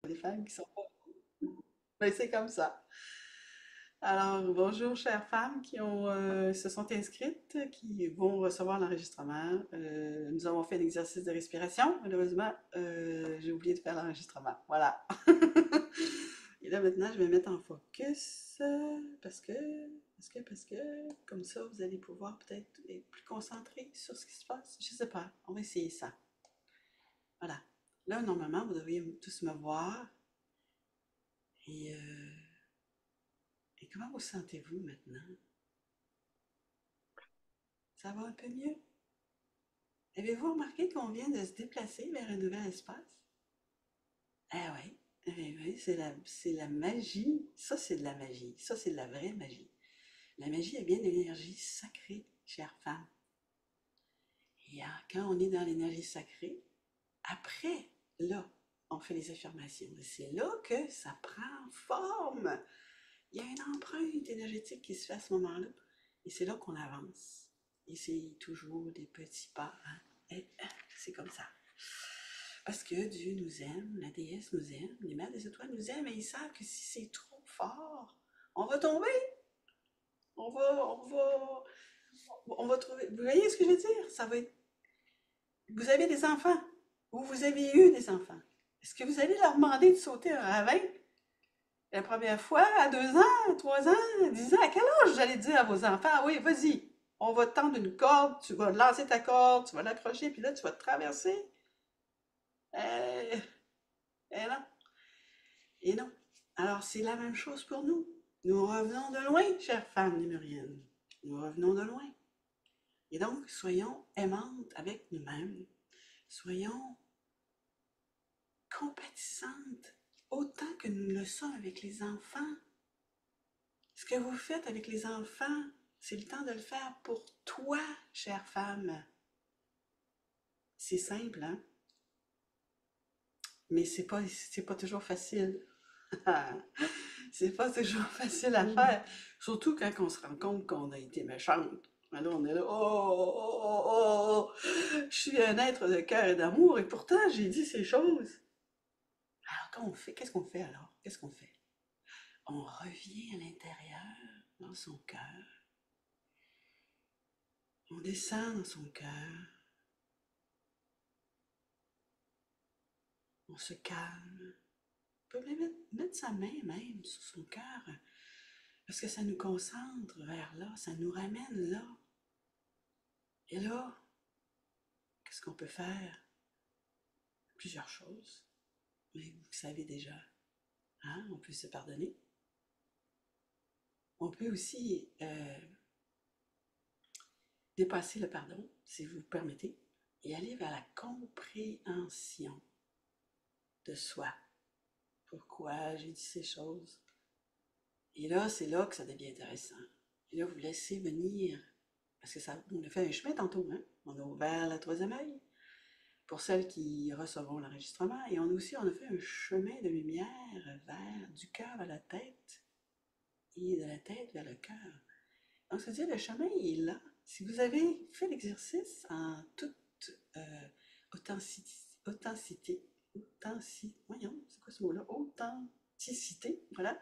des femmes qui sont pas. Mais c'est comme ça. Alors, bonjour, chères femmes qui se sont inscrites, qui vont recevoir l'enregistrement. Nous avons fait l'exercice de respiration. Malheureusement, j'ai oublié de faire l'enregistrement. Voilà. Et là, maintenant, je vais mettre en focus parce que, comme ça, vous allez pouvoir peut-être être plus concentré sur ce qui se passe. Je sais pas. On va essayer ça. Voilà. Là, normalement, vous devriez tous me voir. Et comment vous sentez-vous maintenant? Ça va un peu mieux? Avez-vous remarqué qu'on vient de se déplacer vers un nouvel espace? Ah oui, oui, oui, c'est la magie. Ça, c'est de la magie. Ça, c'est de la vraie magie. La magie est bien de l'énergie sacrée, chère femme. Et quand on est dans l'énergie sacrée, après, là, on fait les affirmations. Et c'est là que ça prend forme. Il y a une empreinte énergétique qui se fait à ce moment-là. Et c'est là qu'on avance. Et c'est toujours des petits pas, hein. Et c'est comme ça. Parce que Dieu nous aime, la déesse nous aime, les mères des étoiles nous aiment, et ils savent que si c'est trop fort, on va tomber, on va, on va, on va trouver. Vous voyez ce que je veux dire? Ça va être. Vous avez des enfants, ou vous avez eu des enfants. Est-ce que vous allez leur demander de sauter un ravin la première fois, à 2 ans, 3 ans, 10 ans? À quel âge vous allez dire à vos enfants, ah oui, vas-y, on va te tendre une corde, tu vas lancer ta corde, tu vas l'accrocher, puis là, tu vas te traverser? Euh, eh non. Et non. Alors, c'est la même chose pour nous. Nous revenons de loin, chères femmes lémuriennes. Nous revenons de loin. Et donc, soyons aimantes avec nous-mêmes. Soyons compatissantes autant que nous le sommes avec les enfants. Ce que vous faites avec les enfants, c'est le temps de le faire pour toi, chère femme. C'est simple, hein? Mais c'est pas toujours facile. C'est pas toujours facile à faire. Surtout quand on se rend compte qu'on a été méchante. Alors on est là, oh, oh, oh, oh, oh, je suis un être de cœur et d'amour et pourtant j'ai dit ces choses. Alors quand on fait, qu'est-ce qu'on fait alors? Qu'est-ce qu'on fait? On revient à l'intérieur, dans son cœur. On descend dans son cœur. On se calme. On peut même mettre sa main même sur son cœur parce que ça nous concentre vers là, ça nous ramène là. Et là, qu'est-ce qu'on peut faire? Plusieurs choses. Mais vous savez déjà, hein? On peut se pardonner. On peut aussi dépasser le pardon, si vous permettez, et aller vers la compréhension de soi. Pourquoi j'ai dit ces choses? Et là, c'est là que ça devient intéressant. Et là, vous laissez venir, parce que ça, on a fait un chemin tantôt, hein? On a ouvert la troisième œil pour celles qui recevront l'enregistrement, et on a fait un chemin de lumière vers du cœur à la tête et de la tête vers le cœur. Donc, c'est-à-dire, le chemin il est là. Si vous avez fait l'exercice en toute euh, voyons, c'est quoi ce mot-là? Authenticité, voilà.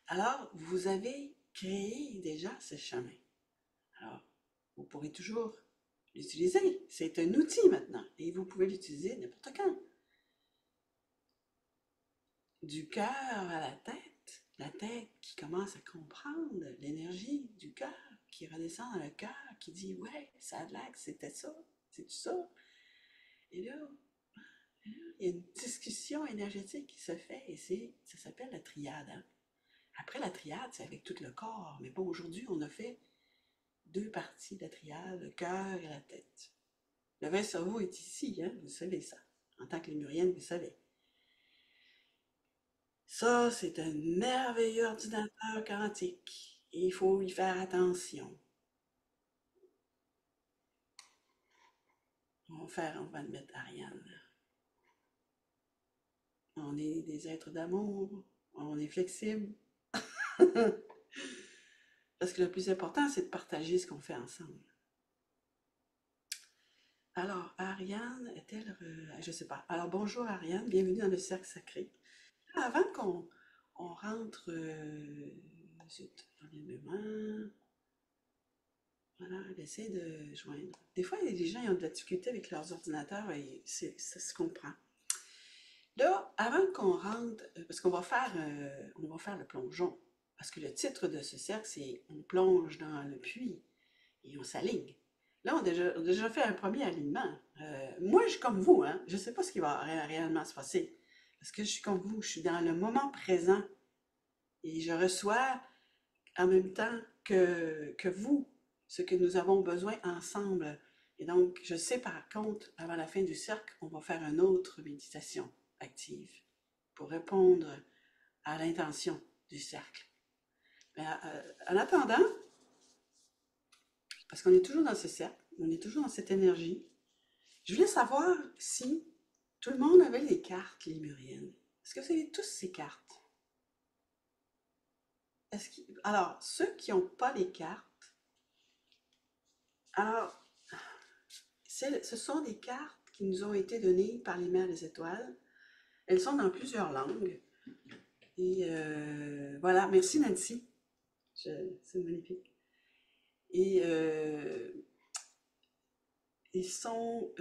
Alors, vous avez créé déjà ce chemin. Alors, vous pourrez toujours l'utiliser. C'est un outil maintenant et vous pouvez l'utiliser n'importe quand. Du cœur à la tête qui commence à comprendre l'énergie du cœur, qui redescend dans le cœur, qui dit ouais, ça a l'air que c'était ça, c'est ça. Et là, il y a une discussion énergétique qui se fait et ça s'appelle la triade, hein. Après la triade, c'est avec tout le corps. Mais bon, aujourd'hui, on a fait deux parties de la triade, le cœur et la tête. Le vrai cerveau est ici, hein, vous savez ça. En tant que lémurienne, vous savez. Ça, c'est un merveilleux ordinateur quantique. Et il faut y faire attention. On va le mettre Ariane. On est des êtres d'amour, on est flexible. Parce que le plus important, c'est de partager ce qu'on fait ensemble. Alors, Ariane est-elle... je ne sais pas. Alors, bonjour Ariane, bienvenue dans le cercle sacré. Avant qu'on on rentre, zut, j'en ai deux mains. Voilà, elle essaie de joindre. Des fois, il y a des gens qui ont de la difficulté avec leurs ordinateurs et ça se comprend. Là, avant qu'on rentre, parce on va faire le plongeon. Parce que le titre de ce cercle, c'est On plonge dans le puits et on s'aligne. Là, on a déjà fait un premier alignement. Moi, je suis comme vous, hein. Je ne sais pas ce qui va réellement se passer. Parce que je suis comme vous, je suis dans le moment présent et je reçois en même temps que vous ce que nous avons besoin ensemble. Et donc, je sais par contre, avant la fin du cercle, on va faire une autre méditation active pour répondre à l'intention du cercle. Mais en attendant, parce qu'on est toujours dans ce cercle, on est toujours dans cette énergie, je voulais savoir si tout le monde avait les cartes lémuriennes. Est-ce que vous avez tous ces cartes? Alors, ceux qui n'ont pas les cartes, alors, ce sont des cartes qui nous ont été données par les Mères des Étoiles. Elles sont dans plusieurs langues. Et voilà, merci Nancy. C'est magnifique. Et ils sont...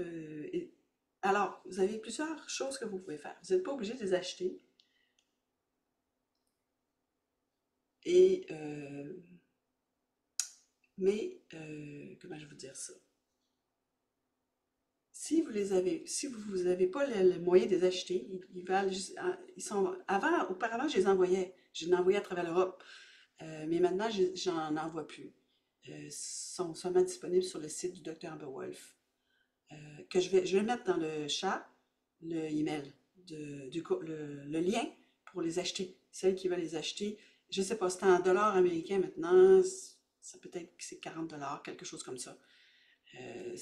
alors, vous avez plusieurs choses que vous pouvez faire. Vous n'êtes pas obligé de les acheter. Et, mais, comment je vais vous dire ça? Si vous les avez, si vous n'avez pas le moyen de les acheter, ils valent, ils sont, auparavant, je les envoyais à travers l'Europe, mais maintenant, j'en envoie plus. Ils sont seulement disponibles sur le site du Dr. Beowulf, je vais mettre dans le chat le email, le lien pour les acheter. Celles qui veulent les acheter, je ne sais pas, c'est en dollars américains maintenant, ça peut-être que c'est 40 dollars, quelque chose comme ça. Euh,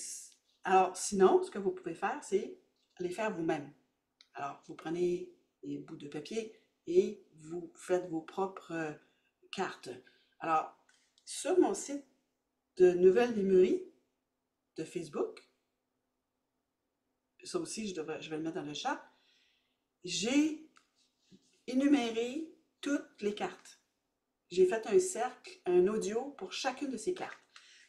alors, sinon, ce que vous pouvez faire, c'est les faire vous-même. Alors, vous prenez des bouts de papier et vous faites vos propres cartes. Alors, sur mon site de Nouvelles Lémuries de Facebook, ça aussi, je vais le mettre dans le chat, j'ai énuméré toutes les cartes. J'ai fait un cercle, un audio pour chacune de ces cartes.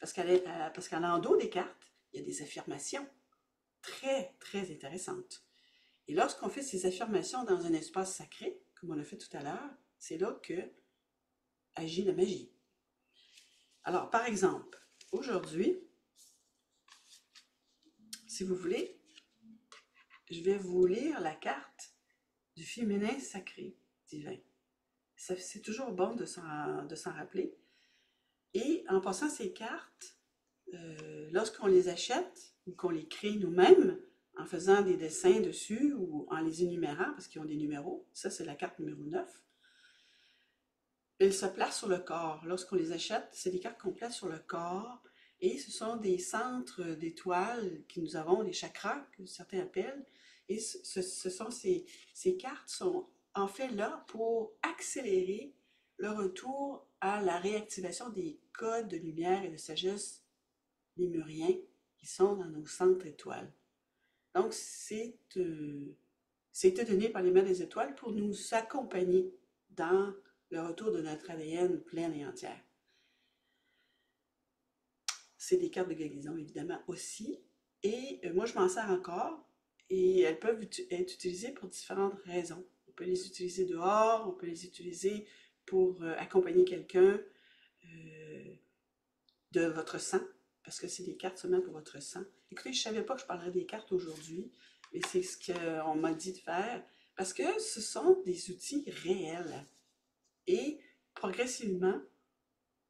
Parce qu'en dos des cartes, il y a des affirmations très, très intéressantes. Et lorsqu'on fait ces affirmations dans un espace sacré, comme on l'a fait tout à l'heure, c'est là que agit la magie. Alors, par exemple, aujourd'hui, si vous voulez, je vais vous lire la carte du féminin sacré divin. C'est toujours bon de s'en rappeler. Et en passant ces cartes, lorsqu'on les achète ou qu'on les crée nous-mêmes, en faisant des dessins dessus ou en les énumérant, parce qu'ils ont des numéros, ça c'est la carte numéro 9, elles se placent sur le corps. Lorsqu'on les achète, c'est des cartes qu'on place sur le corps et ce sont des centres d'étoiles que nous avons, des chakras que certains appellent. Et ces cartes sont en fait là pour accélérer le retour à la réactivation des codes de lumière et de sagesse lémuriens qui sont dans nos centres étoiles. Donc, c'était donné par les Mères des Étoiles pour nous accompagner dans le retour de notre ADN pleine et entière. C'est des cartes de guérison, évidemment, aussi. Et moi, je m'en sers encore. Et elles peuvent être utilisées pour différentes raisons. On peut les utiliser dehors, on peut les utiliser pour accompagner quelqu'un de votre sang, parce que c'est des cartes seulement pour votre sang. Écoutez, je ne savais pas que je parlerais des cartes aujourd'hui, mais c'est ce qu'on m'a dit de faire, parce que ce sont des outils réels. Et progressivement,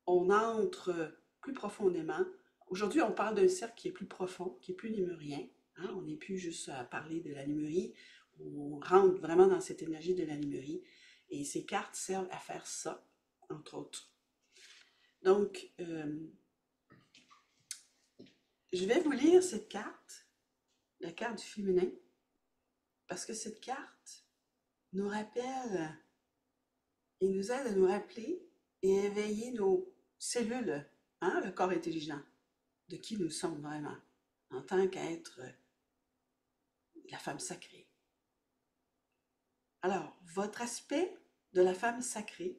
on entre plus profondément. Aujourd'hui, on parle d'un cercle qui est plus profond, qui est plus lémurien. Hein? On n'est plus juste à parler de la lémurie, on rentre vraiment dans cette énergie de la lémurie. Et ces cartes servent à faire ça, entre autres. Donc, je vais vous lire cette carte, la carte du féminin, parce que cette carte nous rappelle et nous aide à nous rappeler et éveiller nos cellules, hein, le corps intelligent, de qui nous sommes vraiment, en tant qu'être la femme sacrée. Alors, votre aspect de la femme sacrée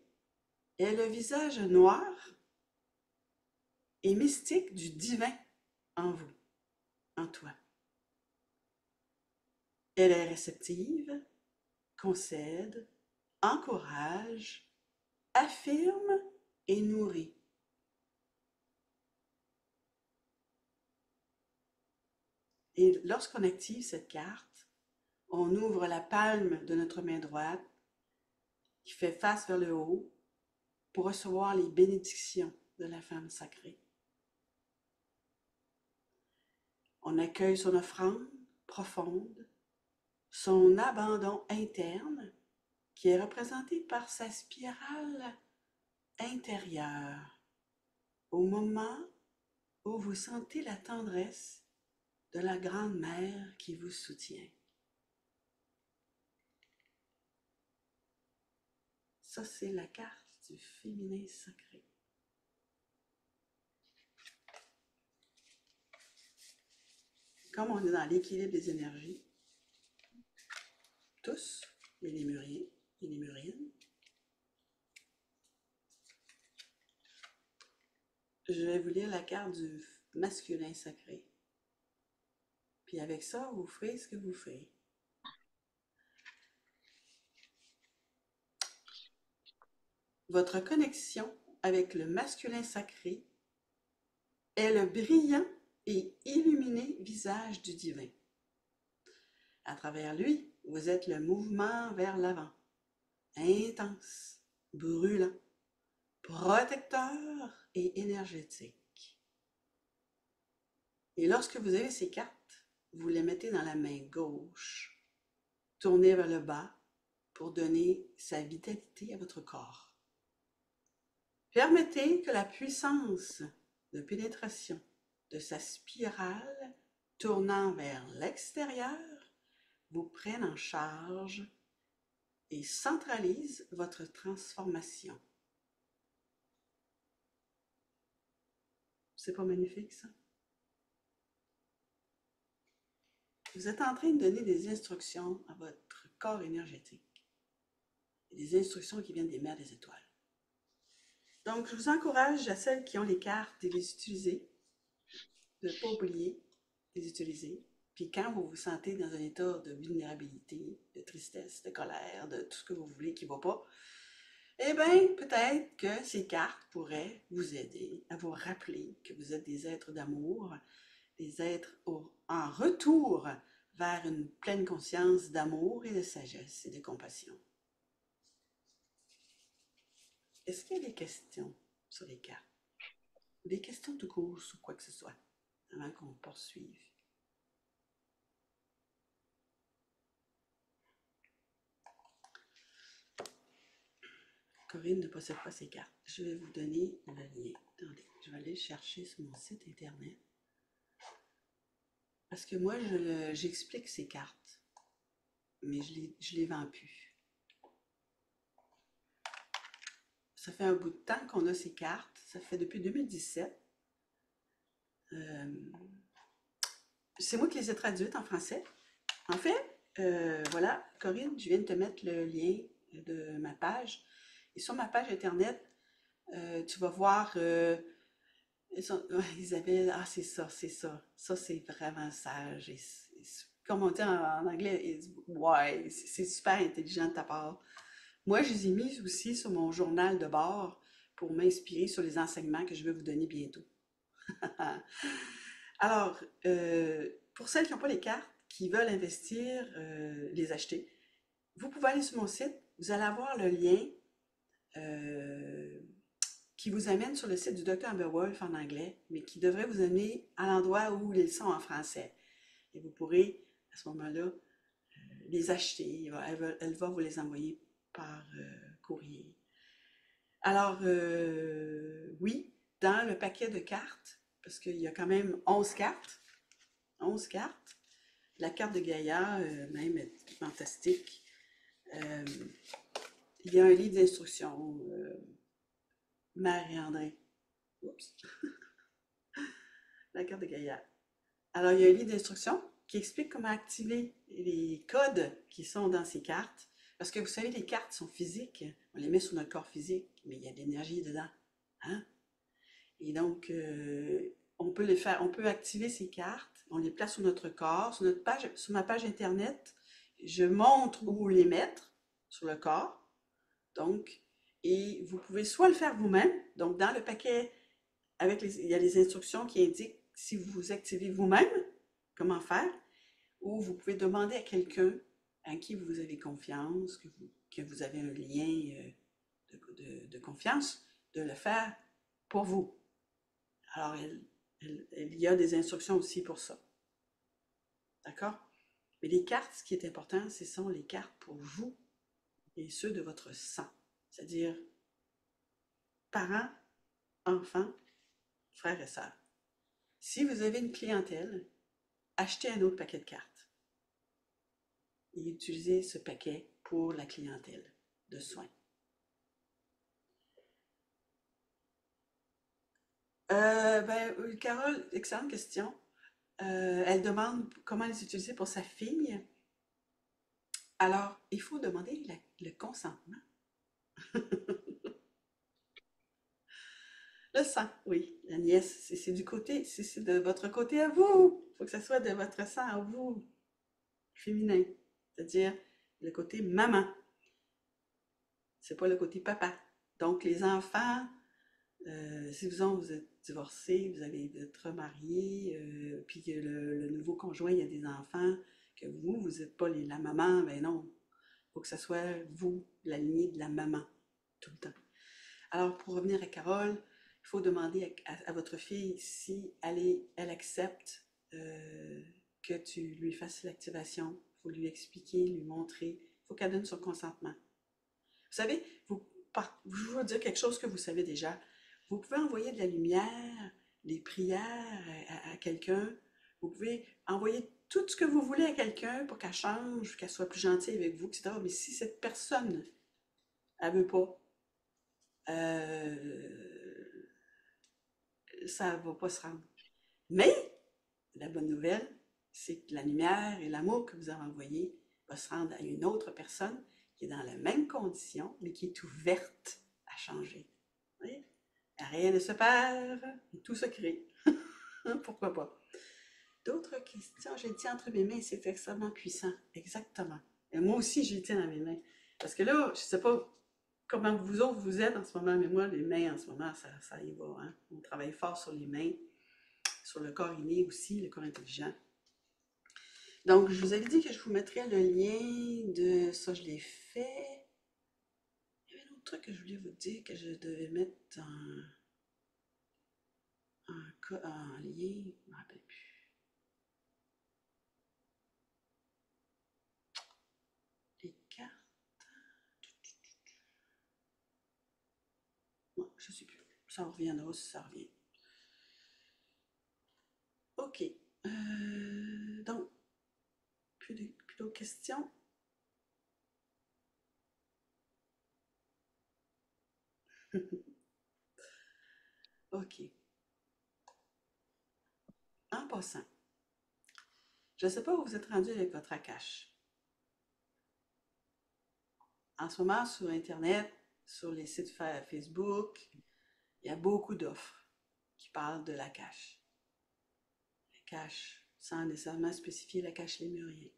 est le visage noir et mystique du divin en vous, en toi. Elle est réceptive, concède, encourage, affirme et nourrit. Et lorsqu'on active cette carte, on ouvre la palme de notre main droite qui fait face vers le haut pour recevoir les bénédictions de la femme sacrée. On accueille son offrande profonde, son abandon interne qui est représenté par sa spirale intérieure au moment où vous sentez la tendresse de la grande mère qui vous soutient. Ça, c'est la carte du féminin sacré. Comme on est dans l'équilibre des énergies, tous, les lémuriens et les lémuriennes, je vais vous lire la carte du masculin sacré. Puis avec ça, vous ferez ce que vous ferez. Votre connexion avec le masculin sacré est le brillant et illuminé visage du divin. À travers lui, vous êtes le mouvement vers l'avant, intense, brûlant, protecteur et énergétique. Et lorsque vous avez ces cartes, vous les mettez dans la main gauche, tournez vers le bas pour donner sa vitalité à votre corps. Permettez que la puissance de pénétration de sa spirale tournant vers l'extérieur vous prenne en charge et centralise votre transformation. C'est pas magnifique, ça? Vous êtes en train de donner des instructions à votre corps énergétique. Des instructions qui viennent des mers des étoiles. Donc, je vous encourage à celles qui ont les cartes de les utiliser, de ne pas oublier de les utiliser. Puis quand vous vous sentez dans un état de vulnérabilité, de tristesse, de colère, de tout ce que vous voulez qui ne va pas, eh bien, peut-être que ces cartes pourraient vous aider à vous rappeler que vous êtes des êtres d'amour, des êtres en retour vers une pleine conscience d'amour et de sagesse et de compassion. Est-ce qu'il y a des questions sur les cartes? Des questions tout court sur quoi que ce soit, avant qu'on poursuive? Corinne ne possède pas ses cartes. Je vais vous donner le lien. Attendez, je vais aller chercher sur mon site internet. Parce que moi, j'explique ces cartes, mais je les vends plus. Ça fait un bout de temps qu'on a ces cartes. Ça fait depuis 2017. C'est moi qui les ai traduites en français. En fait, voilà, Corinne, je viens de te mettre le lien de ma page. Et sur ma page internet, tu vas voir Isabelle, ah c'est ça, c'est ça. Ça, c'est vraiment sage. Comme on dit en anglais, ouais, c'est super intelligent de ta part. Moi, je les ai mises aussi sur mon journal de bord pour m'inspirer sur les enseignements que je vais vous donner bientôt. Alors, pour celles qui n'ont pas les cartes, qui veulent investir, les acheter, vous pouvez aller sur mon site, vous allez avoir le lien qui vous amène sur le site du Dr. Amber Wolf en anglais, mais qui devrait vous amener à l'endroit où les sont en français. Et vous pourrez, à ce moment-là, les acheter. Elle va vous les envoyer par courrier. Alors, oui, dans le paquet de cartes, parce qu'il y a quand même 11 cartes, 11 cartes, la carte de Gaïa, même, est fantastique. Il y a un livre d'instructions, Marie-André. Oups. La carte de Gaïa. Alors, il y a un livre d'instructions qui explique comment activer les codes qui sont dans ces cartes Parce que vous savez, les cartes sont physiques, on les met sur notre corps physique, mais il y a de l'énergie dedans. Hein? Et donc, on peut les faire, on peut activer ces cartes, on les place sur notre corps, sur notre page, sur ma page Internet, je montre où les mettre sur le corps. Donc, et vous pouvez soit le faire vous-même, donc dans le paquet, il y a les instructions qui indiquent si vous activez vous-même, comment faire, ou vous pouvez demander à quelqu'un à qui vous avez confiance, que vous avez un lien de confiance, de le faire pour vous. Alors, il y a des instructions aussi pour ça. D'accord? Mais les cartes, ce qui est important, ce sont les cartes pour vous et ceux de votre sang. C'est-à-dire parents, enfants, frères et sœurs. Si vous avez une clientèle, achetez un autre paquet de cartes et utilisez ce paquet pour la clientèle de soins. Carole, excellente question. Elle demande comment les utiliser pour sa fille. Alors, il faut demander le consentement. Le sang, oui, la nièce, c'est du côté, c'est de votre côté à vous. Il faut que ce soit de votre sang à vous, féminin. C'est-à-dire le côté maman. C'est pas le côté papa. Donc, les enfants, si vous êtes divorcé, vous êtes remarié, puis que le nouveau conjoint, il y a des enfants, que vous n'êtes pas la maman, ben non. Il faut que ce soit vous, la lignée de la maman, tout le temps. Alors, pour revenir à Carole, il faut demander à votre fille si elle accepte que tu lui fasses l'activation. Il faut lui expliquer, lui montrer. Il faut qu'elle donne son consentement. Vous savez, je vais vous dire quelque chose que vous savez déjà. Vous pouvez envoyer de la lumière, des prières à quelqu'un. Vous pouvez envoyer tout ce que vous voulez à quelqu'un pour qu'elle change, qu'elle soit plus gentille avec vous, etc. Mais si cette personne, elle veut pas, euh, ça va pas se rendre. Mais la bonne nouvelle, c'est que la lumière et l'amour que vous avez envoyé va se rendre à une autre personne qui est dans la même condition, mais qui est ouverte à changer. Vous voyez? Rien ne se perd, tout se crée. Pourquoi pas? D'autres questions? J'ai le tiens entre mes mains, c'est extrêmement puissant. Exactement. Et moi aussi, j'ai le tiens dans mes mains. Parce que là, je ne sais pas comment vous autres vous êtes en ce moment, mais moi, les mains en ce moment, ça y va. Hein? On travaille fort sur les mains, sur le corps inné aussi, le corps intelligent. Donc, je vous avais dit que je vous mettrais le lien de ça, je l'ai fait. Il y avait un autre truc que je voulais vous dire que je devais mettre en lien, je ne me rappelle plus. Les cartes. Bon, je ne sais plus. Ça reviendra si ça revient. OK. Donc, plus d'autres questions? OK. En passant, je ne sais pas où vous êtes rendu avec votre Akash. En ce moment, sur Internet, sur les sites Facebook, il y a beaucoup d'offres qui parlent de l'Akash. L'Akash, sans nécessairement spécifier l'Akash lémurien.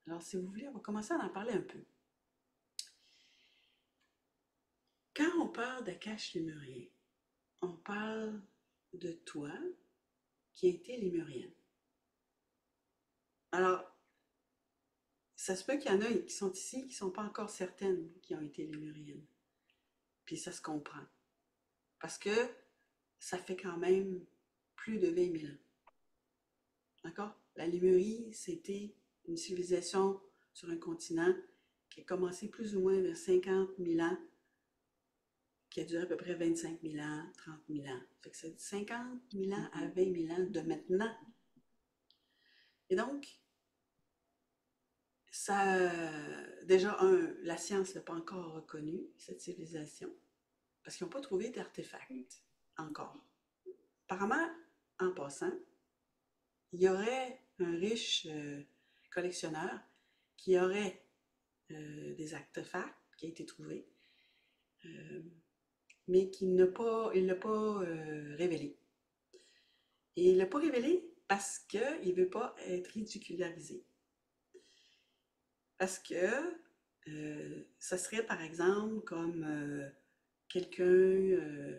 Alors, si vous voulez, on va commencer à en parler un peu. Quand on parle d'Akash lémurien, on parle de toi qui a été lémurienne. Alors, ça se peut qu'il y en a qui sont ici qui ne sont pas encore certaines qui ont été lémuriennes. Puis ça se comprend. Parce que ça fait quand même plus de 20 000 ans. D'accord? La Lémurie, c'était une civilisation sur un continent qui a commencé plus ou moins vers 50 000 ans, qui a duré à peu près 25 000 ans, 30 000 ans. Fait que c'est 50 000 ans à 20 000 ans de maintenant. Et donc, ça, déjà, la science n'a pas encore reconnu cette civilisation, parce qu'ils n'ont pas trouvé d'artefacts encore. Apparemment, en passant, il y aurait un riche collectionneur qui aurait des artefacts qui a été trouvé, euh, mais qu'il n'a pas, il l'a pas révélé. Et il ne l'a pas révélé parce qu'il ne veut pas être ridicularisé. Parce que ça serait par exemple comme quelqu'un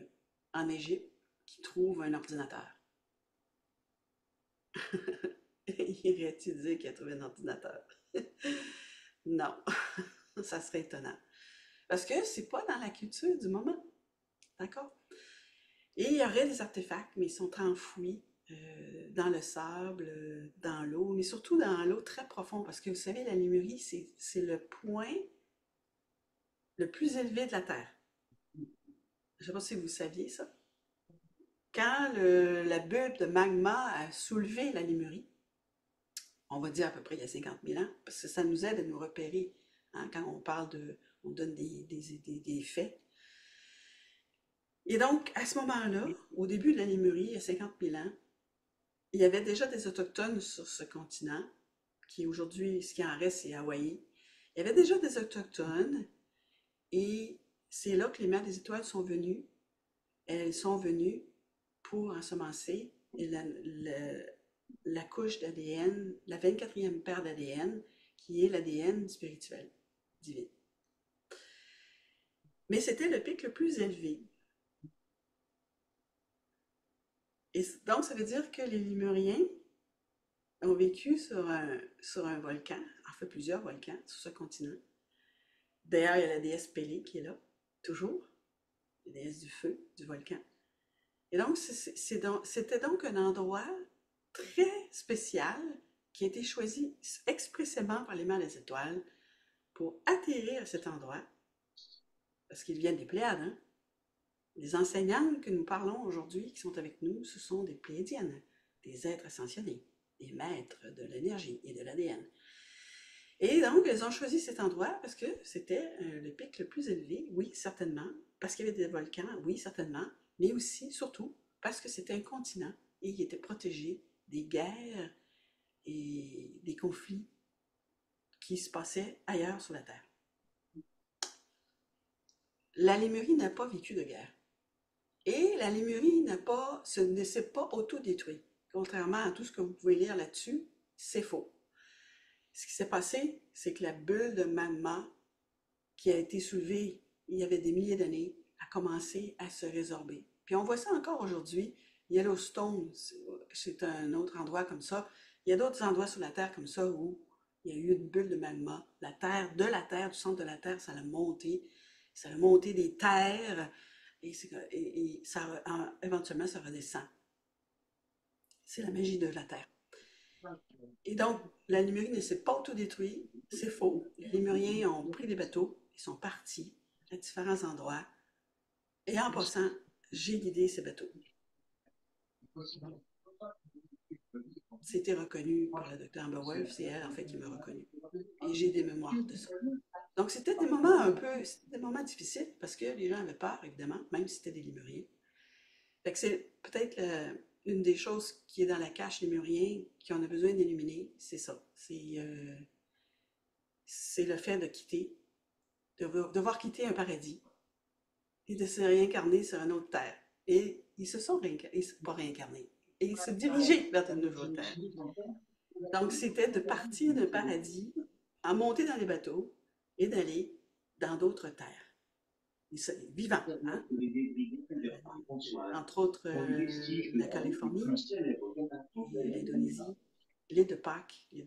en Égypte qui trouve un ordinateur. Irait-il dire qu'il a trouvé un ordinateur? Non, ça serait étonnant. Parce que c'est pas dans la culture du moment. D'accord? Et il y aurait des artefacts, mais ils sont enfouis dans le sable, dans l'eau, mais surtout dans l'eau très profonde. Parce que vous savez, la Lémurie, c'est le point le plus élevé de la Terre. Je ne sais pas si vous saviez ça. Quand la bulle de magma a soulevé la Lémurie, on va dire à peu près il y a 50 000 ans, parce que ça nous aide à nous repérer, hein, quand on parle de, on donne des faits. Et donc, à ce moment-là, au début de la Lémurie, il y a 50 000 ans, il y avait déjà des Autochtones sur ce continent, qui aujourd'hui, ce qui en reste, c'est Hawaï. Il y avait déjà des Autochtones, et c'est là que les mères des étoiles sont venues. Elles sont venues pour ensemencer la couche d'ADN, la 24e paire d'ADN, qui est l'ADN spirituel, divin. Mais c'était le pic le plus élevé. Et donc, ça veut dire que les Lémuriens ont vécu sur un volcan, en fait plusieurs volcans sur ce continent. D'ailleurs, il y a la déesse Pélée qui est là, toujours, la déesse du feu, du volcan. Et donc, c'était donc un endroit très spécial qui a été choisi expressément par les Mères des Étoiles pour atterrir à cet endroit, parce qu'ils viennent des Pléiades, hein? Les enseignantes que nous parlons aujourd'hui, qui sont avec nous, ce sont des Pléiadiennes, des êtres ascensionnés, des maîtres de l'énergie et de l'ADN. Et donc, elles ont choisi cet endroit parce que c'était le pic le plus élevé, oui, certainement, parce qu'il y avait des volcans, oui, certainement, mais aussi, surtout, parce que c'était un continent et il était protégé des guerres et des conflits qui se passaient ailleurs sur la Terre. La Lémurie n'a pas vécu de guerre. Et la Lémurie ne s'est pas autodétruite. Contrairement à tout ce que vous pouvez lire là-dessus, c'est faux. Ce qui s'est passé, c'est que la bulle de magma qui a été soulevée il y avait des milliers d'années a commencé à se résorber. Puis on voit ça encore aujourd'hui. Yellowstone, c'est un autre endroit comme ça. Il y a d'autres endroits sur la Terre comme ça où il y a eu une bulle de magma. La Terre, du centre de la Terre, ça a monté. Ça a monté des terres et ça, éventuellement, ça redescend. C'est la magie de la Terre. Et donc, la Lémurie ne s'est pas autodétruite, c'est faux. Les Lémuriens ont pris des bateaux, ils sont partis à différents endroits. Et en passant, j'ai guidé ces bateaux. C'était reconnu par le docteur Amber Wolf, c'est elle en fait qui m'a reconnu. Et j'ai des mémoires de ça. Donc c'était des moments des moments difficiles parce que les gens avaient peur, évidemment, même si c'était des Lémuriens. Fait que c'est peut-être une des choses qui est dans la cache lémurien qu'on a besoin d'éliminer, c'est ça. C'est le fait de quitter, de devoir quitter un paradis et de se réincarner sur une autre terre. Et ils se sont pas réincarnés, et ils se dirigeaient vers une nouvelle terre. Donc c'était de partir d'un paradis, en monter dans les bateaux et d'aller dans d'autres terres. Vivants, hein? Entre autres la Californie et l'Indonésie. L'île de Pâques, j'ai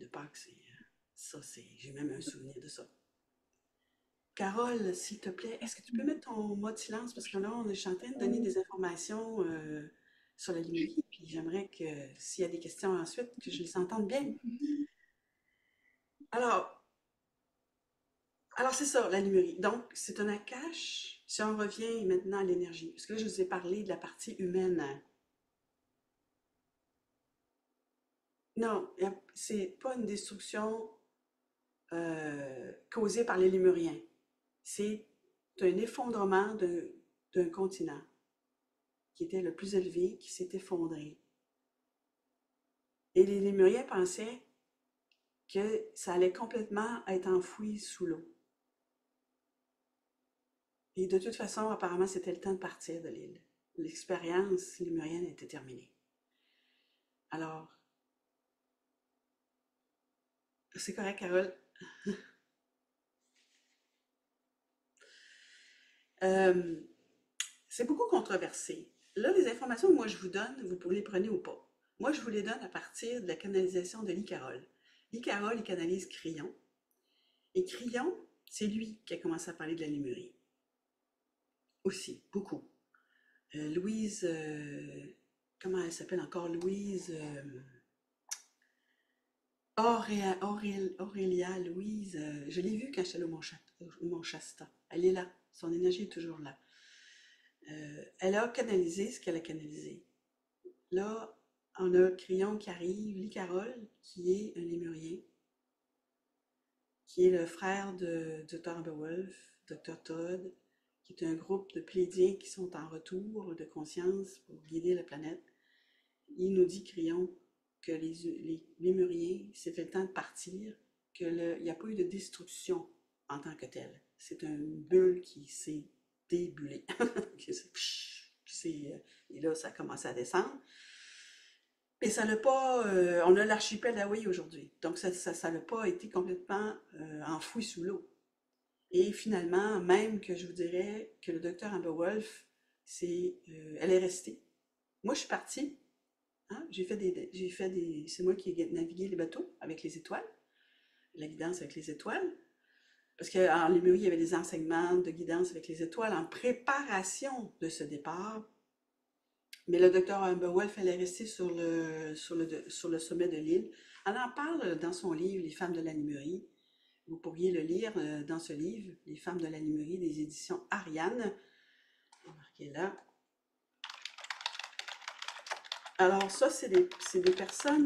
même un souvenir de ça. Carole, s'il te plaît, est-ce que tu peux mettre ton mode silence? Parce que là, je suis en train de donner des informations sur la Lémurie, puis j'aimerais que s'il y a des questions ensuite, que je les entende bien. Alors, alors c'est ça, la Lémurie. Donc, c'est un Akash. Si on revient maintenant à l'énergie, parce que là, je vous ai parlé de la partie humaine. Non, c'est pas une destruction causée par les Lémuriens. C'est un effondrement d'un continent qui était le plus élevé, qui s'est effondré. Et les Lémuriens pensaient que ça allait complètement être enfoui sous l'eau. Et de toute façon, apparemment, c'était le temps de partir de l'île. L'expérience lémurienne était terminée. Alors, c'est correct, Carole. Euh, c'est beaucoup controversé. Là, les informations que moi je vous donne, vous pouvez les prendre ou pas. Moi, je vous les donne à partir de la canalisation de Lee Carroll. Lee Carroll, il canalise Crillon. Et Crillon, c'est lui qui a commencé à parler de la Lémurie. Aussi, beaucoup. Louise, comment elle s'appelle encore? Louise Aurélia Louise, je l'ai vue quand j'étais au Mont Shasta. Elle est là, son énergie est toujours là. Elle a canalisé ce qu'elle a canalisé. Là, on a Crillon qui arrive, Lee Carroll, qui est un lémurien, qui est le frère de Dr. Beowulf, Dr. Todd, qui est un groupe de plédiens qui sont en retour de conscience pour guider la planète. Il nous dit, Crillon, que les lémuriens, c'est fait le temps de partir, qu'il n'y a pas eu de destruction en tant que telle. C'est une bulle qui s'est débulée. Et là, ça a commencé à descendre. Et ça n'a pas. On a l'archipel d'Hawaï aujourd'hui. Donc, ça n'a pas été complètement enfoui sous l'eau. Et finalement, même que je vous dirais que le docteur Amber Wolf, elle est restée. Moi, je suis partie. Hein, c'est moi qui ai navigué les bateaux avec les étoiles, la guidance avec les étoiles. Parce qu'en Lémurie, il y avait des enseignements de guidance avec les étoiles en préparation de ce départ. Mais le docteur Amber Wolf, elle est restée sur le sommet de l'île. Elle en parle dans son livre, Les femmes de la Lémurie. Vous pourriez le lire dans ce livre, Les femmes de la Lémurie, des éditions Ariane. Marqué là. Alors ça, c'est des personnes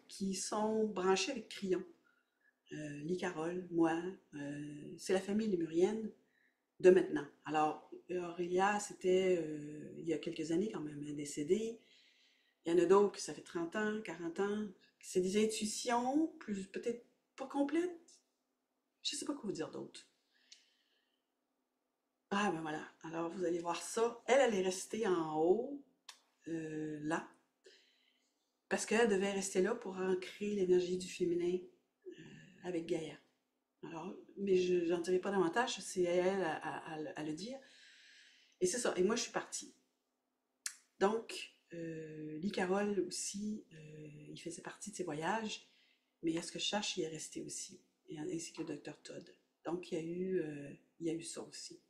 qui sont branchées avec Crillon. Lee Carroll, moi, c'est la famille lémurienne de maintenant. Alors, Aurélia, c'était il y a quelques années quand même, elle est décédée. Il y en a d'autres, ça fait 30 ans, 40 ans. C'est des intuitions, plus peut-être pas complètes. Je ne sais pas quoi vous dire d'autre. Ah ben voilà, alors vous allez voir ça. Elle est restée en haut, là, parce qu'elle devait rester là pour ancrer l'énergie du féminin avec Gaïa. Alors, mais je n'en dirai pas davantage, c'est à elle à le dire. Et c'est ça, et moi je suis partie. Donc, Lee Carroll aussi, il faisait partie de ses voyages, mais à ce que je cherche, il est resté aussi, ainsi que le docteur Todd. Donc, il y a eu ça aussi.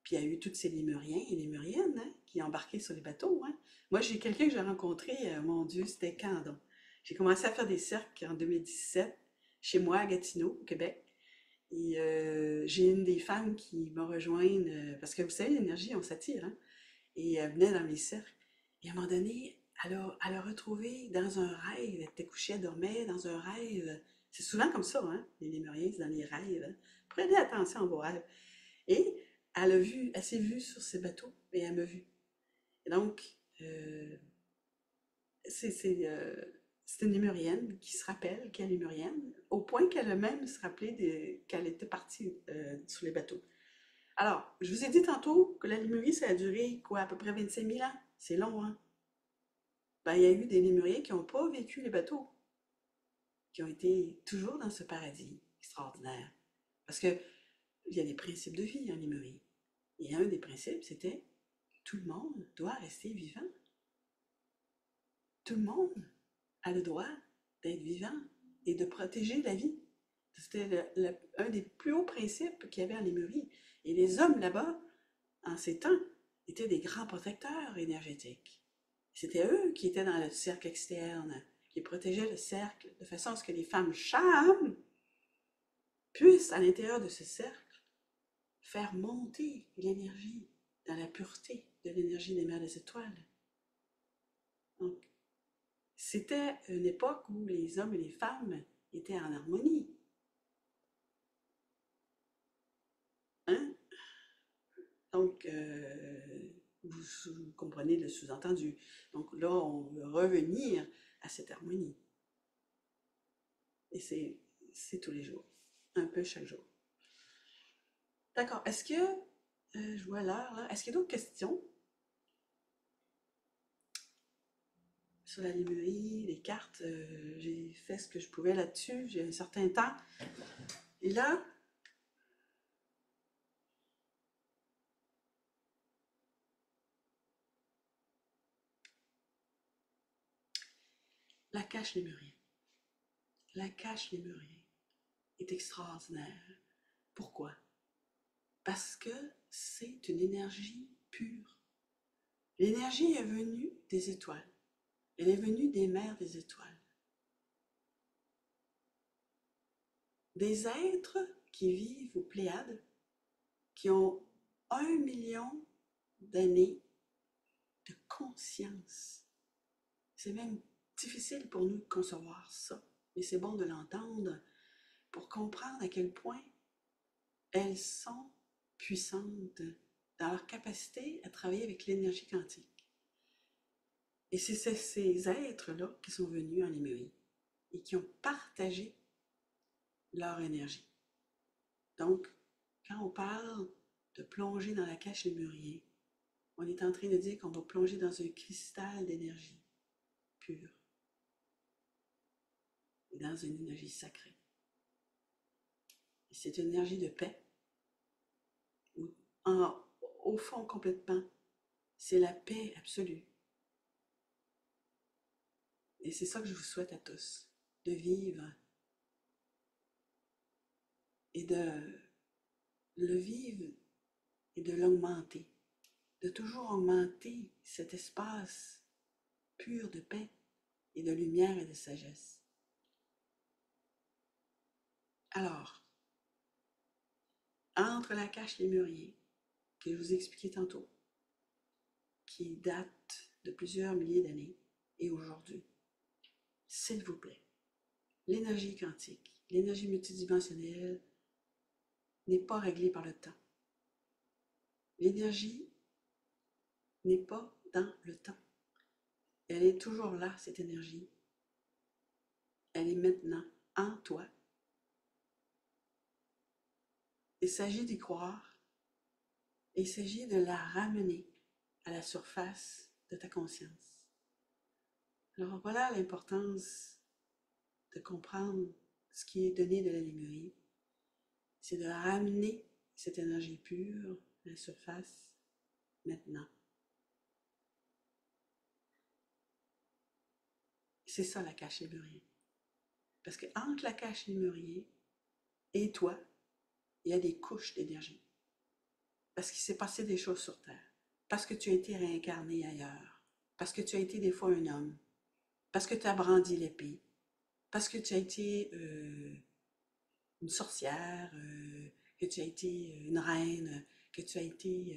Puis il y a eu tous ces lémuriens et lémuriennes hein, qui embarquaient sur les bateaux. Hein. Moi, j'ai quelqu'un que j'ai rencontré, mon Dieu, c'était quand donc? J'ai commencé à faire des cercles en 2017, chez moi à Gatineau, au Québec. Et j'ai une des femmes qui m'a rejointe, parce que vous savez, l'énergie, on s'attire, hein? Et elle venait dans mes cercles. Et à un moment donné, elle a retrouvé dans un rêve, elle était couchée, elle dormait dans un rêve. C'est souvent comme ça, hein? Les lémuriens, c'est dans les rêves. Hein. Prenez attention à vos rêves. Et elle s'est vue sur ces bateaux et elle m'a vue. Et donc, euh, c'est c'est, euh, c'est une lémurienne qui se rappelle qu'elle est lémurienne, au point qu'elle a même se rappelé qu'elle était partie sur les bateaux. Alors, je vous ai dit tantôt que la Lémurie, ça a duré, quoi, à peu près 25 000 ans. C'est long, hein? Ben, il y a eu des Lémuriens qui n'ont pas vécu les bateaux, qui ont été toujours dans ce paradis extraordinaire. Parce que il y a des principes de vie en Lémurie. Et un des principes, c'était tout le monde doit rester vivant. Tout le monde a le droit d'être vivant et de protéger la vie. C'était un des plus hauts principes qu'il y avait en Lémurie. Et les hommes là-bas, en ces temps, étaient des grands protecteurs énergétiques. C'était eux qui étaient dans le cercle externe, qui protégeaient le cercle de façon à ce que les femmes charmes puissent, à l'intérieur de ce cercle, faire monter l'énergie dans la pureté de l'énergie des mers des étoiles. Donc, c'était une époque où les hommes et les femmes étaient en harmonie. Hein? Donc, vous comprenez le sous-entendu. Donc là, on veut revenir à cette harmonie. Et c'est tous les jours, un peu chaque jour. D'accord. Est-ce que Je vois l'heure, là. Est-ce qu'il y a d'autres questions sur la librairie, les cartes? J'ai fait ce que je pouvais là-dessus. J'ai un certain temps. Et là, la cache lémurien. La cache lémurien est extraordinaire. Pourquoi? Parce que c'est une énergie pure. L'énergie est venue des étoiles. Elle est venue des mers des étoiles. Des êtres qui vivent aux Pléiades, qui ont 1 million d'années de conscience. C'est même difficile pour nous de concevoir ça, mais c'est bon de l'entendre pour comprendre à quel point elles sont puissantes dans leur capacité à travailler avec l'énergie quantique. Et c'est ces êtres-là qui sont venus en Lémurie et qui ont partagé leur énergie. Donc, quand on parle de plonger dans la cache lémurien, on est en train de dire qu'on va plonger dans un cristal d'énergie pure et dans une énergie sacrée. Et c'est une énergie de paix. En, au fond, complètement, c'est la paix absolue. Et c'est ça que je vous souhaite à tous, de vivre et de le vivre et de l'augmenter, de toujours augmenter cet espace pur de paix et de lumière et de sagesse. Alors, entre la cache lémurien, que je vous expliquais tantôt, qui date de plusieurs milliers d'années, et aujourd'hui, s'il vous plaît, l'énergie quantique, l'énergie multidimensionnelle n'est pas réglée par le temps. L'énergie n'est pas dans le temps. Elle est toujours là, cette énergie. Elle est maintenant en toi. Il s'agit d'y croire. Il s'agit de la ramener à la surface de ta conscience. Alors voilà l'importance de comprendre ce qui est donné de la Lémurie. C'est de ramener cette énergie pure à la surface maintenant. C'est ça la cache lémurien. Parce que entre la cache lémurien et toi, il y a des couches d'énergie. Parce qu'il s'est passé des choses sur Terre. Parce que tu as été réincarné ailleurs. Parce que tu as été des fois un homme. Parce que tu as brandi l'épée. Parce que tu as été une sorcière, que tu as été une reine, que tu as été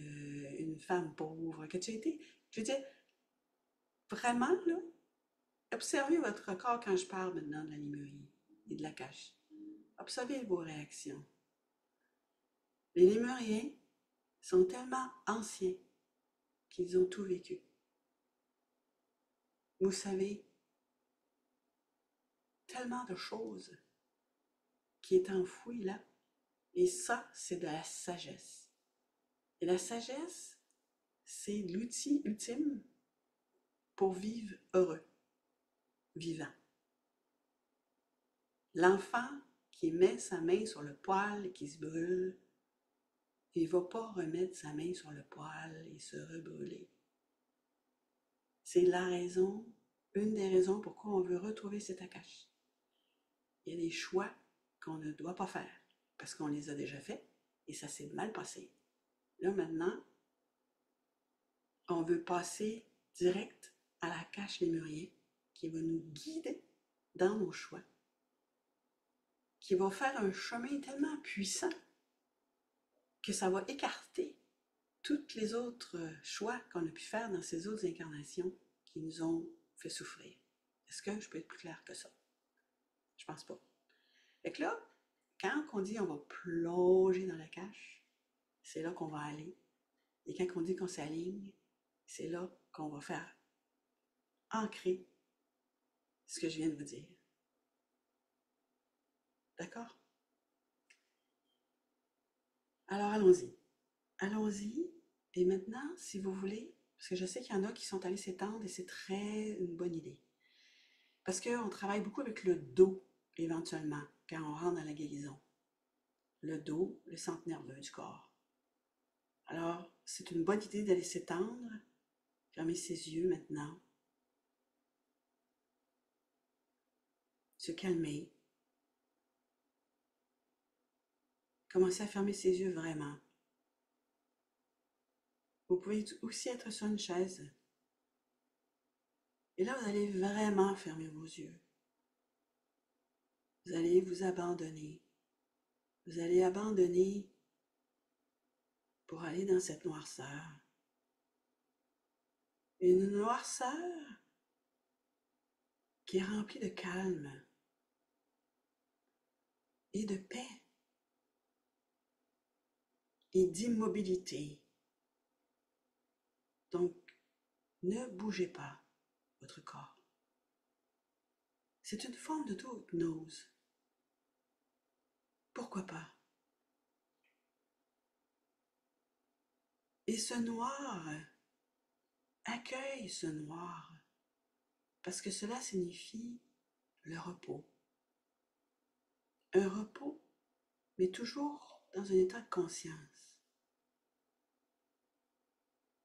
une femme pauvre, que tu as été... Je veux dire, vraiment, là, observez votre corps quand je parle maintenant de la Lémurie et de la cache. Observez vos réactions. Les Lémuriens sont tellement anciens qu'ils ont tout vécu. Vous savez, tellement de choses qui est enfouie là. Et ça, c'est de la sagesse. Et la sagesse, c'est l'outil ultime pour vivre heureux, vivant. L'enfant qui met sa main sur le poêle et qui se brûle, il ne va pas remettre sa main sur le poêle et se rebrûler. C'est la raison, une des raisons pourquoi on veut retrouver cet Akash. Il y a des choix qu'on ne doit pas faire parce qu'on les a déjà faits et ça s'est mal passé. Là maintenant, on veut passer direct à la cache lémurien qui va nous guider dans nos choix, qui va faire un chemin tellement puissant que ça va écarter tous les autres choix qu'on a pu faire dans ces autres incarnations qui nous ont fait souffrir. Est-ce que je peux être plus clair que ça? Je pense pas. Fait que là, quand on dit on va plonger dans la cache, c'est là qu'on va aller. Et quand on dit qu'on s'aligne, c'est là qu'on va faire ancrer ce que je viens de vous dire. D'accord? Alors allons-y. allons-y. Et maintenant, si vous voulez, parce que je sais qu'il y en a qui sont allés s'étendre et c'est très une bonne idée. Parce qu'on travaille beaucoup avec le dos, éventuellement, quand on rentre dans la guérison. Le dos, le centre nerveux du corps. Alors, c'est une bonne idée d'aller s'étendre. Fermer ses yeux maintenant. Se calmer. Commencer à fermer ses yeux vraiment. Vous pouvez aussi être sur une chaise. Et là, vous allez vraiment fermer vos yeux. Vous allez vous abandonner. Vous allez abandonner pour aller dans cette noirceur. Une noirceur qui est remplie de calme et de paix et d'immobilité. Donc, ne bougez pas votre corps. C'est une forme d'auto-hypnose. Pourquoi pas? Et ce noir, accueille ce noir, parce que cela signifie le repos. Un repos, mais toujours dans un état de conscience.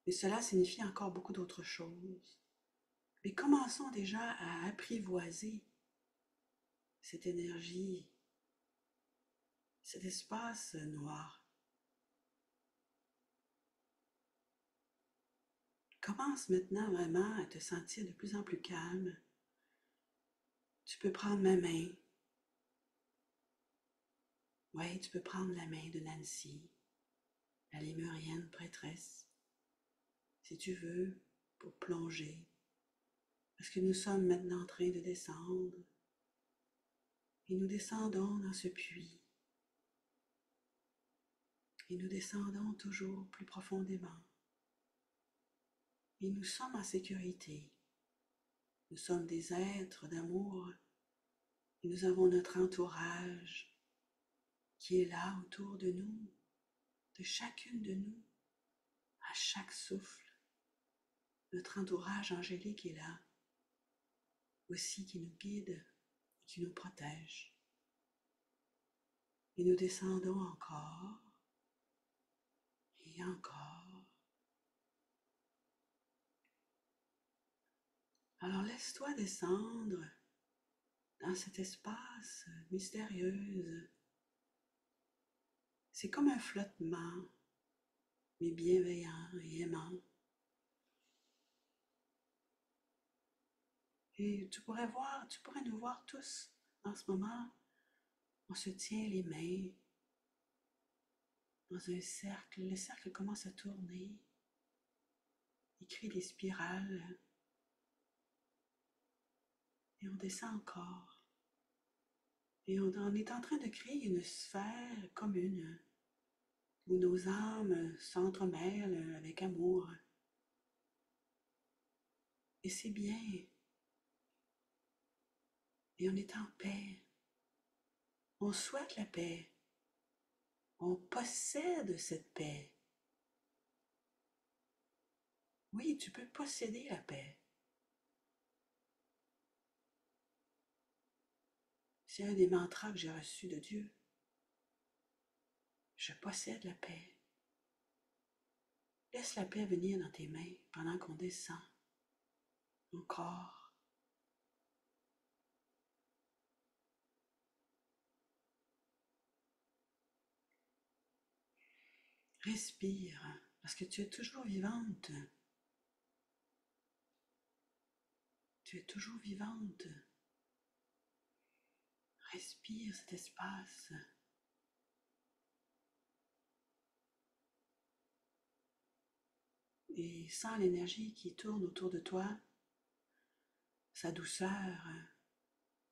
Et cela signifie encore beaucoup d'autres choses. Mais commençons déjà à apprivoiser cette énergie, cet espace noir. Commence maintenant vraiment à te sentir de plus en plus calme. Tu peux prendre ma main. Oui, tu peux prendre la main de Nancy, la lémurienne prêtresse, si tu veux, pour plonger. Parce que nous sommes maintenant en train de descendre. Et nous descendons dans ce puits. Et nous descendons toujours plus profondément. Et nous sommes en sécurité. Nous sommes des êtres d'amour. Et nous avons notre entourage qui est là autour de nous, de chacune de nous, à chaque souffle. Notre entourage angélique est là, aussi qui nous guide et qui nous protège. Et nous descendons encore et encore. Alors laisse-toi descendre dans cet espace mystérieux. C'est comme un flottement, mais bienveillant et aimant. Et tu pourrais nous voir tous en ce moment. On se tient les mains dans un cercle. Le cercle commence à tourner. Il crée des spirales. Et on descend encore. Et on est en train de créer une sphère commune où nos âmes s'entremêlent avec amour. Et c'est bien. Et on est en paix. On souhaite la paix. On possède cette paix. Oui, tu peux posséder la paix. C'est un des mantras que j'ai reçus de Dieu. Je possède la paix. Laisse la paix venir dans tes mains pendant qu'on descend. Encore. Respire, parce que tu es toujours vivante. Tu es toujours vivante. Respire cet espace. Et sens l'énergie qui tourne autour de toi, sa douceur,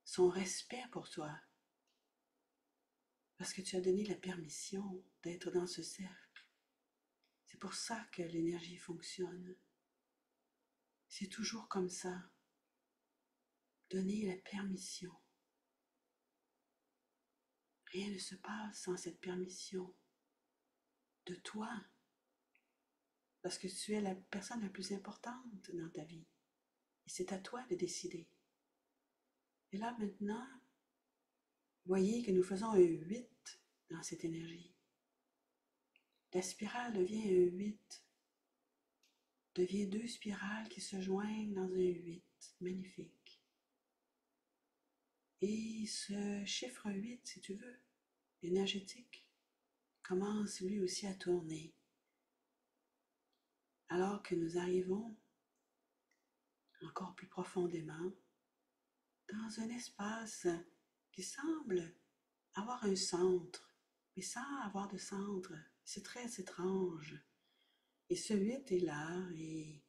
son respect pour toi. Parce que tu as donné la permission d'être dans ce cercle. C'est pour ça que l'énergie fonctionne. C'est toujours comme ça. Donner la permission. Rien ne se passe sans cette permission de toi parce que tu es la personne la plus importante dans ta vie. Et c'est à toi de décider. Et là maintenant, voyez que nous faisons un 8 dans cette énergie. La spirale devient un 8, devient 2 spirales qui se joignent dans un 8. Magnifique. Et ce chiffre 8, si tu veux, énergétique, commence lui aussi à tourner. Alors que nous arrivons encore plus profondément dans un espace qui semble avoir un centre, mais sans avoir de centre. C'est très étrange. Et ce 8 est là et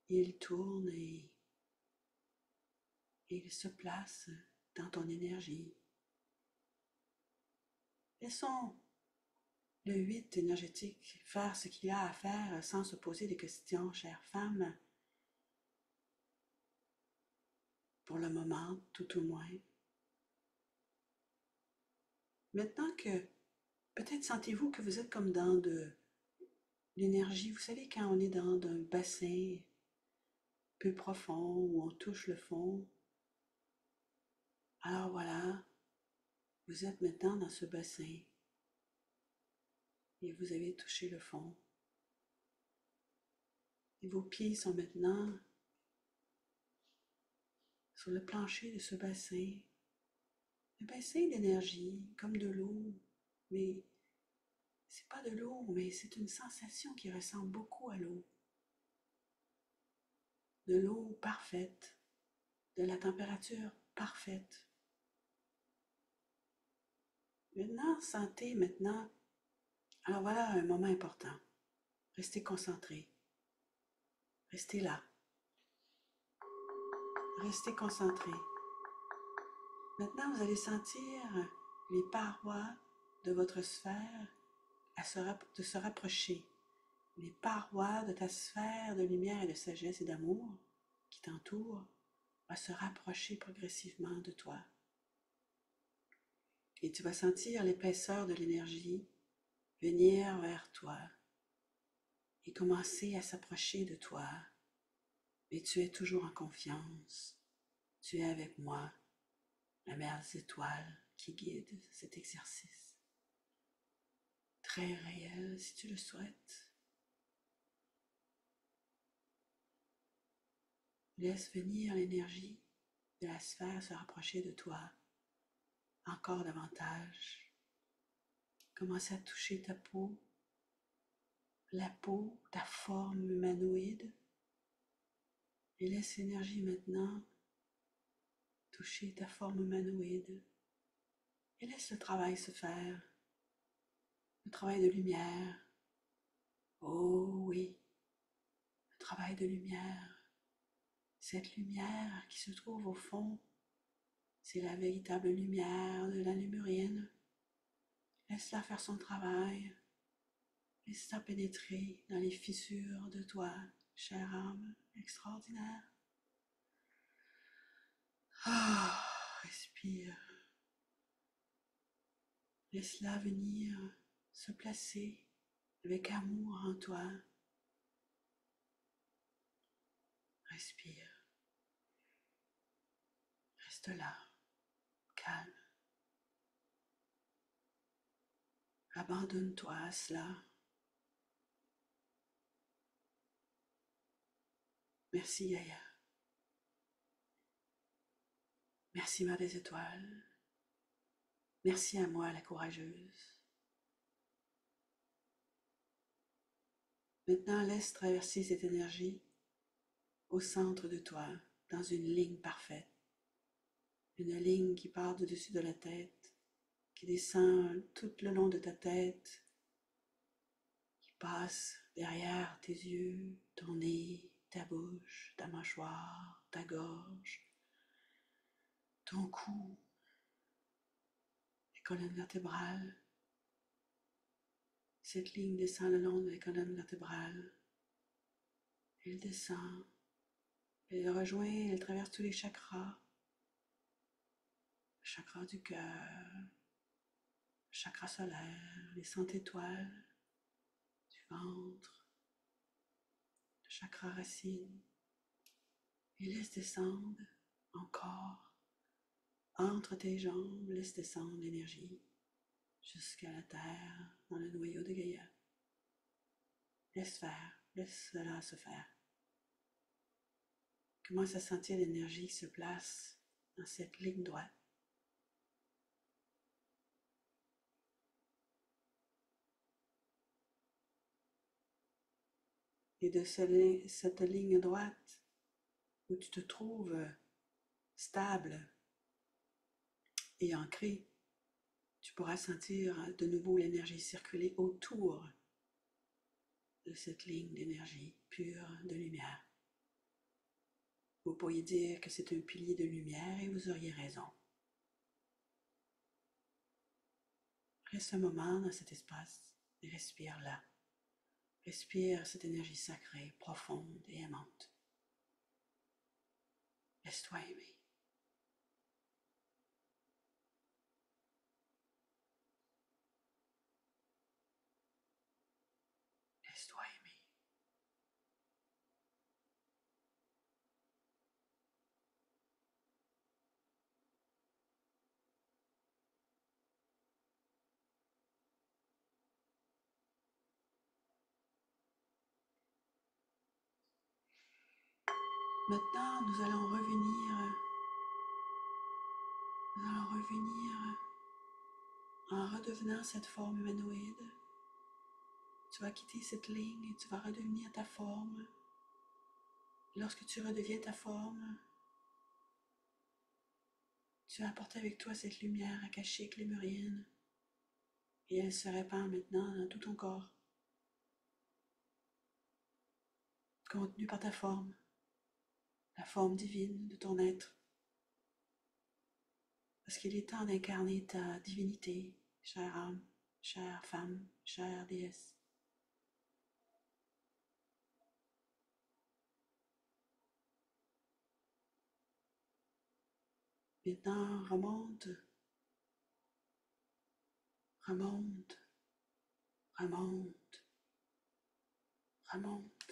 il tourne et il se place dans ton énergie. Laissons le 8 énergétique faire ce qu'il a à faire sans se poser des questions, chère femme, pour le moment, tout au moins. Maintenant que peut-être sentez-vous que vous êtes comme dans de l'énergie, vous savez quand on est dans un bassin peu profond où on touche le fond. Alors voilà, vous êtes maintenant dans ce bassin et vous avez touché le fond. Et vos pieds sont maintenant sur le plancher de ce bassin. Un bassin d'énergie, comme de l'eau, mais c'est pas de l'eau, mais c'est une sensation qui ressemble beaucoup à l'eau. De l'eau parfaite, de la température parfaite. Maintenant, sentez maintenant. Alors voilà un moment important. Restez concentré. Restez là. Restez concentré. Maintenant, vous allez sentir les parois de votre sphère de se rapprocher. Les parois de ta sphère de lumière et de sagesse et d'amour qui t'entoure va se rapprocher progressivement de toi. Et tu vas sentir l'épaisseur de l'énergie venir vers toi et commencer à s'approcher de toi. Mais tu es toujours en confiance. Tu es avec moi, la mère des étoiles qui guide cet exercice. Très réel si tu le souhaites. Laisse venir l'énergie de la sphère se rapprocher de toi encore davantage. Commence à toucher ta peau, ta forme humanoïde. Et laisse l'énergie maintenant toucher ta forme humanoïde. Et laisse le travail se faire. Le travail de lumière. Oh oui, le travail de lumière. Cette lumière qui se trouve au fond, c'est la véritable lumière de la lémurienne. Laisse-la faire son travail. Laisse-la pénétrer dans les fissures de toi, chère âme extraordinaire. Ah, respire. Laisse-la venir se placer avec amour en toi. Respire. Reste là, calme. Abandonne-toi à cela. Merci Gaïa. Merci Mère des Étoiles. Merci à moi la courageuse. Maintenant laisse traverser cette énergie au centre de toi, dans une ligne parfaite. Une ligne qui part du dessus de la tête, qui descend tout le long de ta tête, qui passe derrière tes yeux, ton nez, ta bouche, ta mâchoire, ta gorge, ton cou, les colonnes vertébrales. Cette ligne descend le long des colonnes vertébrales. Elle descend, elle rejoint, elle traverse tous les chakras. Le chakra du cœur, le chakra solaire, les 100 étoiles. ventre, le chakra racine, et laisse descendre encore, entre tes jambes, laisse descendre l'énergie jusqu'à la terre, dans le noyau de Gaïa. Laisse faire, laisse cela se faire. Commence à sentir l'énergie qui se place dans cette ligne droite. Et de cette ligne droite où tu te trouves stable et ancré, tu pourras sentir de nouveau l'énergie circuler autour de cette ligne d'énergie pure de lumière. Vous pourriez dire que c'est un pilier de lumière et vous auriez raison. Reste un moment dans cet espace et respire là. Respire cette énergie sacrée, profonde et aimante. Laisse-toi aimer. Laisse-toi aimer. Maintenant, nous allons revenir en redevenant cette forme humanoïde. Tu vas quitter cette ligne et tu vas redevenir ta forme. Lorsque tu redeviens ta forme, tu vas apporter avec toi cette lumière akashique lémurienne et elle se répand maintenant dans tout ton corps, contenue par ta forme, la forme divine de ton être. Parce qu'il est temps d'incarner ta divinité, chère âme, chère femme, chère déesse. Maintenant, remonte, remonte, remonte, remonte,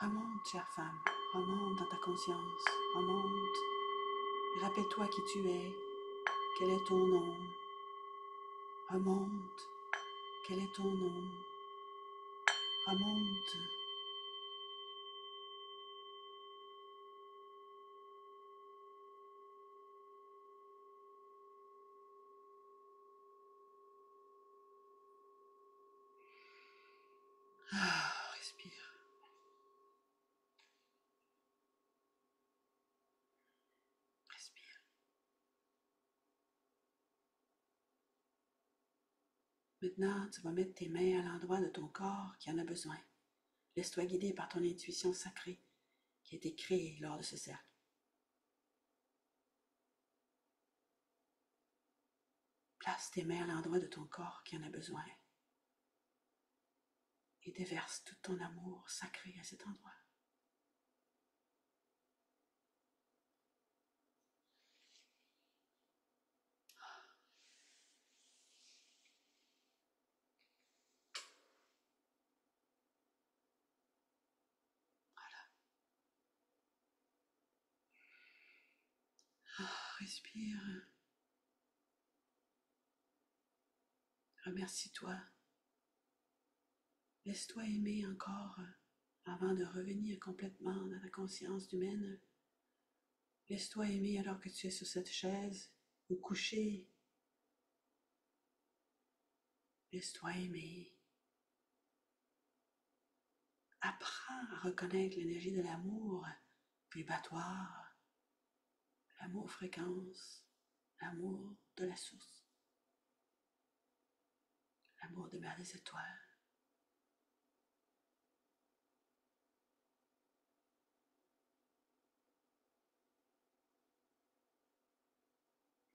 remonte, chère femme, remonte dans ta conscience, remonte. Rappelle-toi qui tu es, quel est ton nom. Remonte, quel est ton nom. Remonte. Ah, respire. Respire. Maintenant, tu vas mettre tes mains à l'endroit de ton corps qui en a besoin. Laisse-toi guider par ton intuition sacrée qui a été créée lors de ce cercle. Place tes mains à l'endroit de ton corps qui en a besoin et déverse tout ton amour sacré à cet endroit. Respire. Remercie-toi. Laisse-toi aimer encore avant de revenir complètement dans la conscience humaine. Laisse-toi aimer alors que tu es sur cette chaise ou couché. Laisse-toi aimer. Apprends à reconnaître l'énergie de l'amour vibratoire, l'amour fréquence, l'amour de la source, l'amour de Mère des étoiles.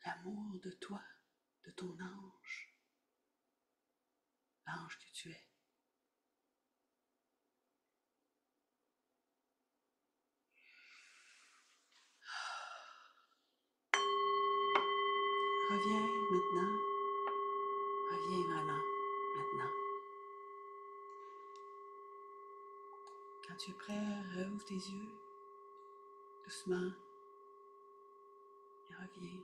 L'amour de toi, de ton ange, l'ange que tu es. Reviens maintenant, reviens vraiment maintenant. Quand tu es prêt, rouvre tes yeux doucement et reviens.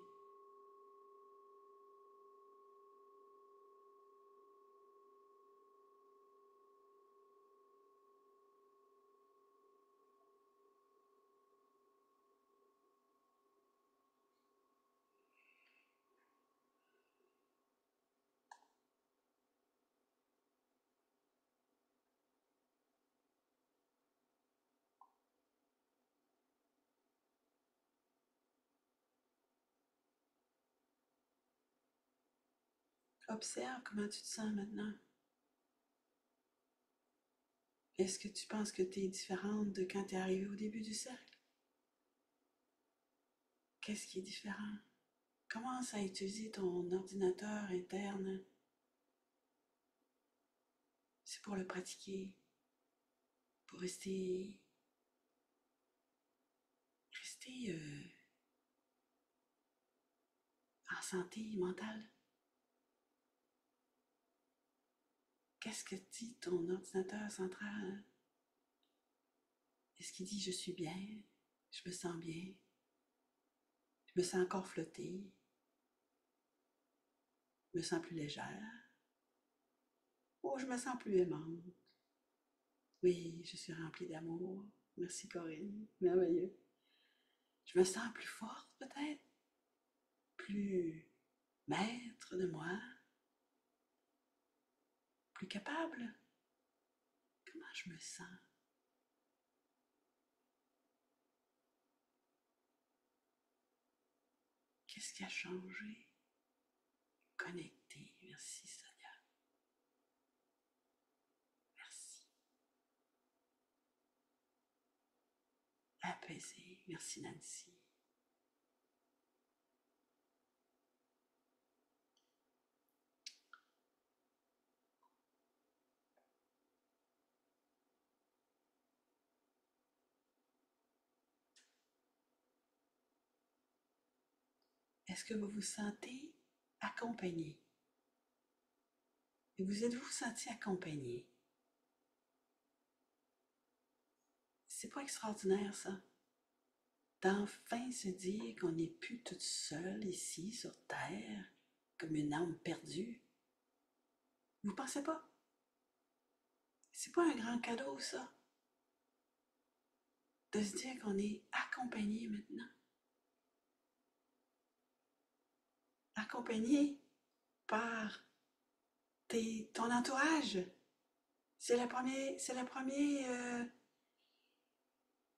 Observe comment tu te sens maintenant. Est-ce que tu penses que tu es différente de quand tu es arrivée au début du cercle? Qu'est-ce qui est différent? Commence à utiliser ton ordinateur interne. C'est pour le pratiquer, pour rester en santé mentale. Qu'est-ce que dit ton ordinateur central? Est-ce qu'il dit je suis bien, je me sens bien, je me sens encore flotter, je me sens plus légère, ou je me sens plus aimante? Oui, je suis remplie d'amour. Merci Corinne, merveilleux. Je me sens plus forte peut-être, plus maître de moi, plus capable. Comment je me sens? Qu'est-ce qui a changé? Connecté. Merci Sonia. Merci. Apaisé. Merci Nancy. Est-ce que vous vous sentez accompagné? Et vous êtes-vous senti accompagné? C'est pas extraordinaire ça? D'enfin se dire qu'on n'est plus toute seule ici sur Terre, comme une âme perdue. Vous pensez pas? C'est pas un grand cadeau ça? De se dire qu'on est accompagné maintenant. Accompagné par ton entourage. C'est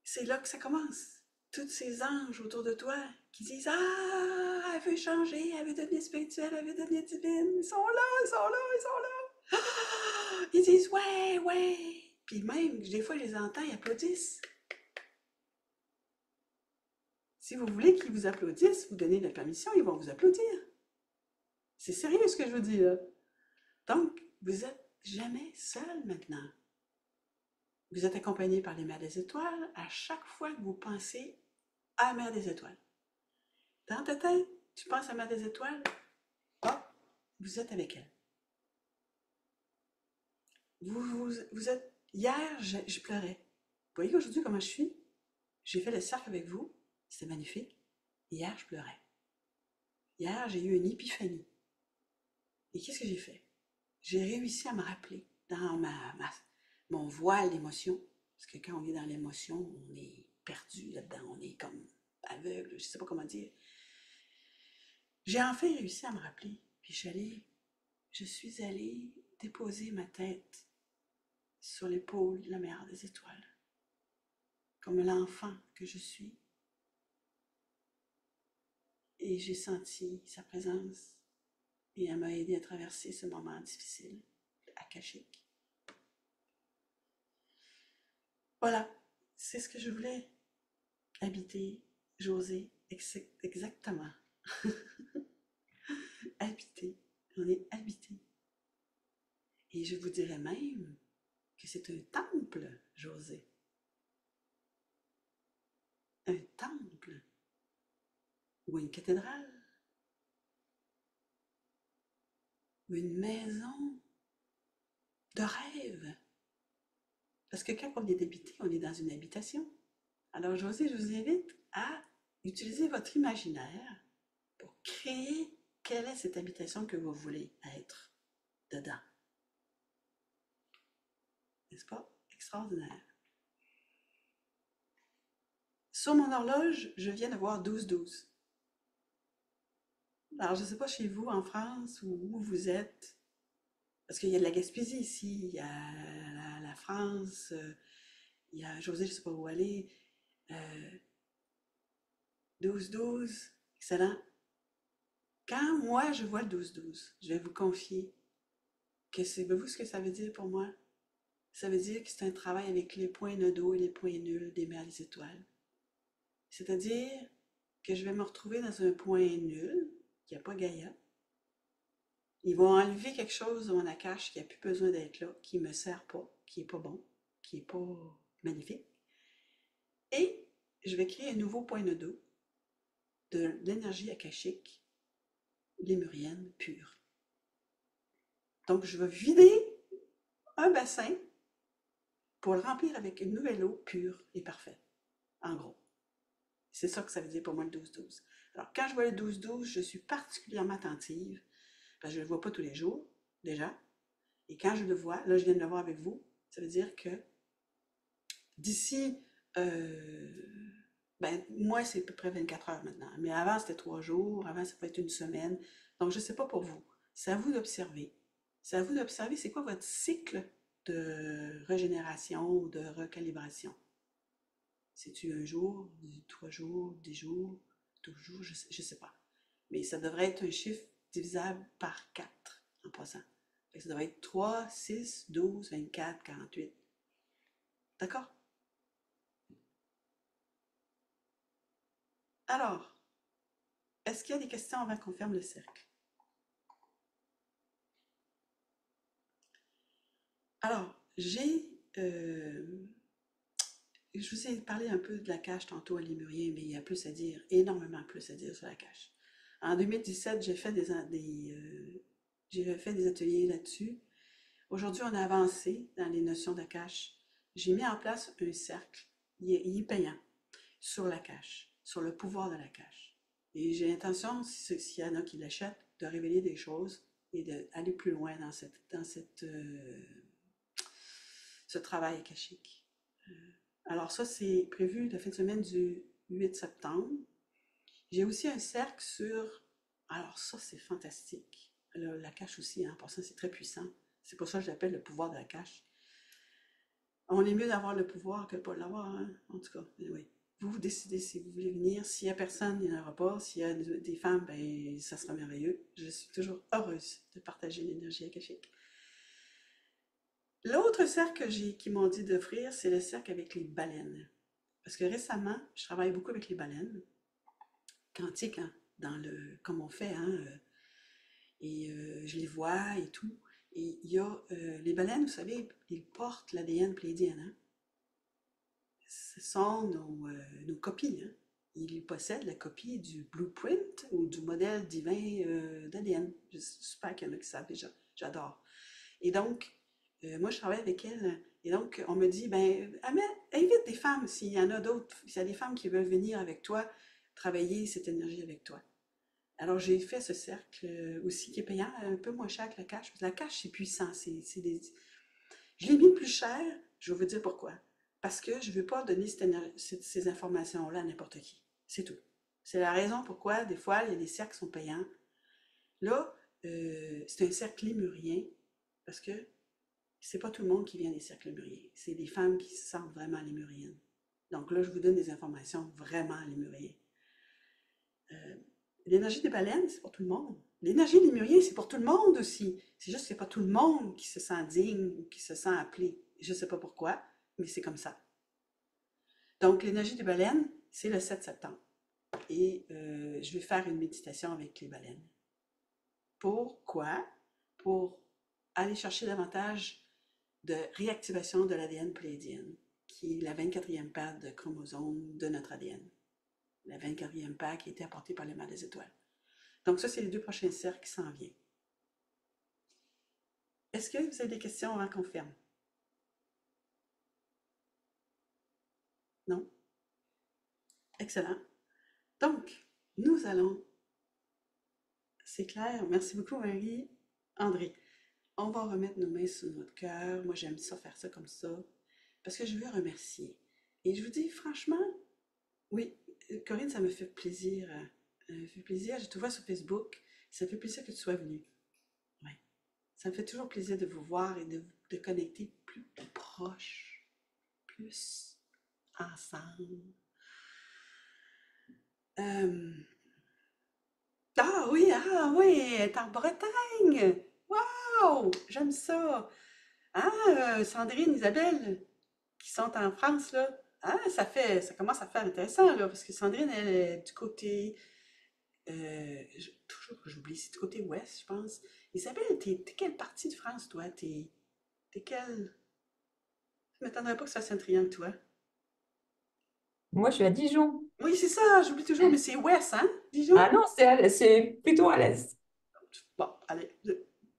c'est là que ça commence. Tous ces anges autour de toi qui disent ah, elle veut changer, elle veut devenir spirituelle, elle veut devenir divine. Ils sont là, ils sont là, ils sont là. Ah! Ils disent ouais, ouais. Puis même, des fois, je les entends, ils applaudissent. Si vous voulez qu'ils vous applaudissent, vous donnez la permission, ils vont vous applaudir. C'est sérieux ce que je vous dis là. Donc, vous n'êtes jamais seul maintenant. Vous êtes accompagné par les mères des étoiles à chaque fois que vous pensez à la mère des étoiles. Dans ta tête, tu penses à la mère des étoiles, hop, vous êtes avec elle. Vous êtes... Hier, je pleurais. Vous voyez aujourd'hui comment je suis? J'ai fait le cercle avec vous, c'était magnifique. Hier, je pleurais. Hier, j'ai eu une épiphanie. Et qu'est-ce que j'ai fait? J'ai réussi à me rappeler dans mon voile d'émotion, parce que quand on est dans l'émotion, on est perdu là-dedans, on est comme aveugle, je ne sais pas comment dire. J'ai enfin réussi à me rappeler, puis je suis allée déposer ma tête sur l'épaule de la mère des étoiles, comme l'enfant que je suis, et j'ai senti sa présence, et elle m'a aidé à traverser ce moment difficile, akashique. Voilà, c'est ce que je voulais. Habiter, José, exactement. Habiter, on est habité. Et je vous dirais même que c'est un temple, José. Un temple ou une cathédrale ou une maison de rêve. Parce que quand on est habité, on est dans une habitation. Alors, José, je vous invite à utiliser votre imaginaire pour créer quelle est cette habitation que vous voulez être dedans. N'est-ce pas? Extraordinaire. Sur mon horloge, je viens de voir 12-12. Alors, je ne sais pas chez vous, en France, ou où vous êtes, parce qu'il y a de la Gaspésie ici, il y a la France, il y a José, je ne sais pas où aller, 12-12, excellent. Quand moi, je vois le 12-12, je vais vous confier que savez-vous ce que ça veut dire pour moi? Ça veut dire que c'est un travail avec les points nodaux et les points nuls des mers des étoiles. C'est-à-dire que je vais me retrouver dans un point nul, qui n'a pas Gaïa. Ils vont enlever quelque chose de mon Akash qui n'a plus besoin d'être là, qui ne me sert pas, qui n'est pas bon, qui n'est pas magnifique. Et je vais créer un nouveau point nodaux de l'énergie akashique lémurienne pure. Donc, je vais vider un bassin pour le remplir avec une nouvelle eau pure et parfaite, en gros. C'est ça que ça veut dire pour moi le 12-12. Alors, quand je vois le 12-12, je suis particulièrement attentive, parce que je ne le vois pas tous les jours, déjà. Et quand je le vois, là, je viens de le voir avec vous, ça veut dire que d'ici, ben, moi, c'est à peu près 24 heures maintenant. Mais avant, c'était 3 jours, avant, ça peut être une semaine. Donc, je ne sais pas pour vous. C'est à vous d'observer. C'est à vous d'observer, c'est quoi votre cycle de régénération ou de recalibration. C'est-tu un jour, 3 jours, 10 jours, 12 jours, je ne sais pas. Mais ça devrait être un chiffre divisable par 4 en passant. Fait que ça devrait être 3, 6, 12, 24, 48. D'accord? Alors, est-ce qu'il y a des questions avant qu'on ferme le cercle? Alors, je vous ai parlé un peu de la cache tantôt à Lémurien, mais il y a plus à dire, énormément plus à dire sur la cache. En 2017, j'ai fait des ateliers là-dessus. Aujourd'hui, on a avancé dans les notions de cache. J'ai mis en place un cercle, il est payant, sur la cache, sur le pouvoir de la cache. Et j'ai l'intention, s'il y en a qui l'achètent, de révéler des choses et d'aller plus loin dans ce travail akashique. Alors ça, c'est prévu la fin de semaine du 8 septembre. J'ai aussi un cercle sur... Alors ça, c'est fantastique. La cache aussi, hein, en passant, c'est très puissant. C'est pour ça que je l'appelle le pouvoir de la cache. On est mieux d'avoir le pouvoir que de ne pas l'avoir, hein? En tout cas, oui. Vous décidez si vous voulez venir. S'il n'y a personne, il n'y en aura pas. S'il y a des femmes, ben, ça sera merveilleux. Je suis toujours heureuse de partager l'énergie akashique. L'autre cercle qu'ils m'ont dit d'offrir, c'est le cercle avec les baleines. Parce que récemment, je travaille beaucoup avec les baleines, quantiques, hein, comme on fait, hein, et je les vois et tout. Et il y a les baleines, vous savez, ils portent l'ADN pléidien, hein. Ce sont nos copies, hein. Ils possèdent la copie du blueprint ou du modèle divin d'ADN. J'espère qu'il y en a qui savent déjà. J'adore. Et donc, moi, je travaille avec elles. Et donc, on me dit, ben, invite des femmes s'il y en a d'autres, s'il y a des femmes qui veulent venir avec toi, travailler cette énergie avec toi. Alors, j'ai fait ce cercle aussi qui est payant, un peu moins cher que la cache. Parce que la cache, c'est puissant. Je l'ai mis plus cher, je vais vous dire pourquoi. Parce que je ne veux pas donner ces informations-là à n'importe qui. C'est tout. C'est la raison pourquoi, des fois, il y a des cercles qui sont payants. Là, c'est un cercle lémurien, parce que c'est pas tout le monde qui vient des cercles lémuriens. C'est des femmes qui se sentent vraiment lémuriennes. Donc là, je vous donne des informations vraiment lémuriennes. L'énergie des baleines, c'est pour tout le monde. L'énergie lémurienne, c'est pour tout le monde aussi. C'est juste que c'est pas tout le monde qui se sent digne ou qui se sent appelé. Je ne sais pas pourquoi, mais c'est comme ça. Donc, l'énergie des baleines, c'est le 7 septembre. Et je vais faire une méditation avec les baleines. Pourquoi? Pour aller chercher davantage de réactivation de l'ADN pléidien, qui est la 24e paire de chromosomes de notre ADN. La 24e paire qui a été apportée par les mers des étoiles. Donc ça, c'est les 2 prochains cercles qui s'en viennent. Est-ce que vous avez des questions avant qu'on ferme? Non? Excellent. Donc, nous allons, c'est clair, merci beaucoup Marie. André, on va remettre nos mains sur notre cœur. Moi, j'aime ça, faire ça comme ça, parce que je veux remercier. Et je vous dis franchement, oui, Corinne, ça me fait plaisir. Ça me fait plaisir. Je te vois sur Facebook. Ça me fait plaisir que tu sois venue. Ouais. Ça me fait toujours plaisir de vous voir et de connecter plus proche, plus ensemble. Euh, ah oui, elle est en Bretagne. Wow, j'aime ça. Ah, Sandrine, Isabelle, qui sont en France, là. Ah, ça commence à faire intéressant, là, parce que Sandrine, elle est du côté, toujours que j'oublie, c'est du côté ouest, je pense. Isabelle, t'es quelle partie de France, toi? T'es quelle? Je m'attendrais pas que ça fasse un triangle, toi. Moi, je suis à Dijon. Oui, c'est ça, j'oublie toujours, mais c'est ouest, hein, Dijon? Ah non, c'est plutôt à l'est. Bon, allez,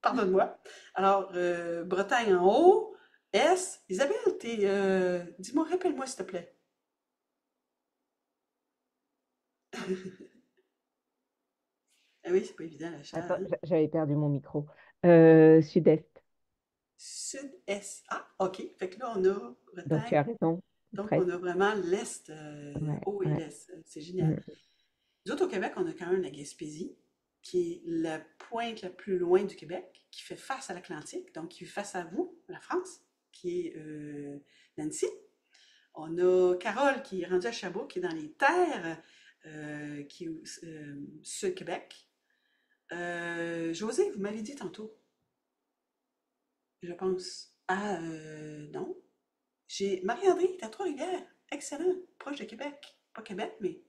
pardonne-moi. Alors, Bretagne en haut, Est. Isabelle, dis-moi, rappelle-moi, s'il te plaît. Ah oui, c'est pas évident, la chair, Attends, hein? j'avais perdu mon micro. Sud-est. Sud-Est. Ah, OK. Fait que là, on a Donc tu Bretagne. as raison, Donc, on presque. a vraiment l'Est, Ouais, haut et ouais. l'Est. C'est génial. Mm. Nous autres, au Québec, on a quand même la Gaspésie, qui est la pointe la plus loin du Québec, qui fait face à l'Atlantique, donc qui fait face à vous, la France, qui est Nancy. On a Carole qui est rendue à Chabot, qui est dans les terres, qui est Sud-Québec. José, vous m'avez dit tantôt, je pense. Ah, non. J'ai Marie-André est à Trois-Rivières. Excellent. Proche de Québec. Pas Québec, mais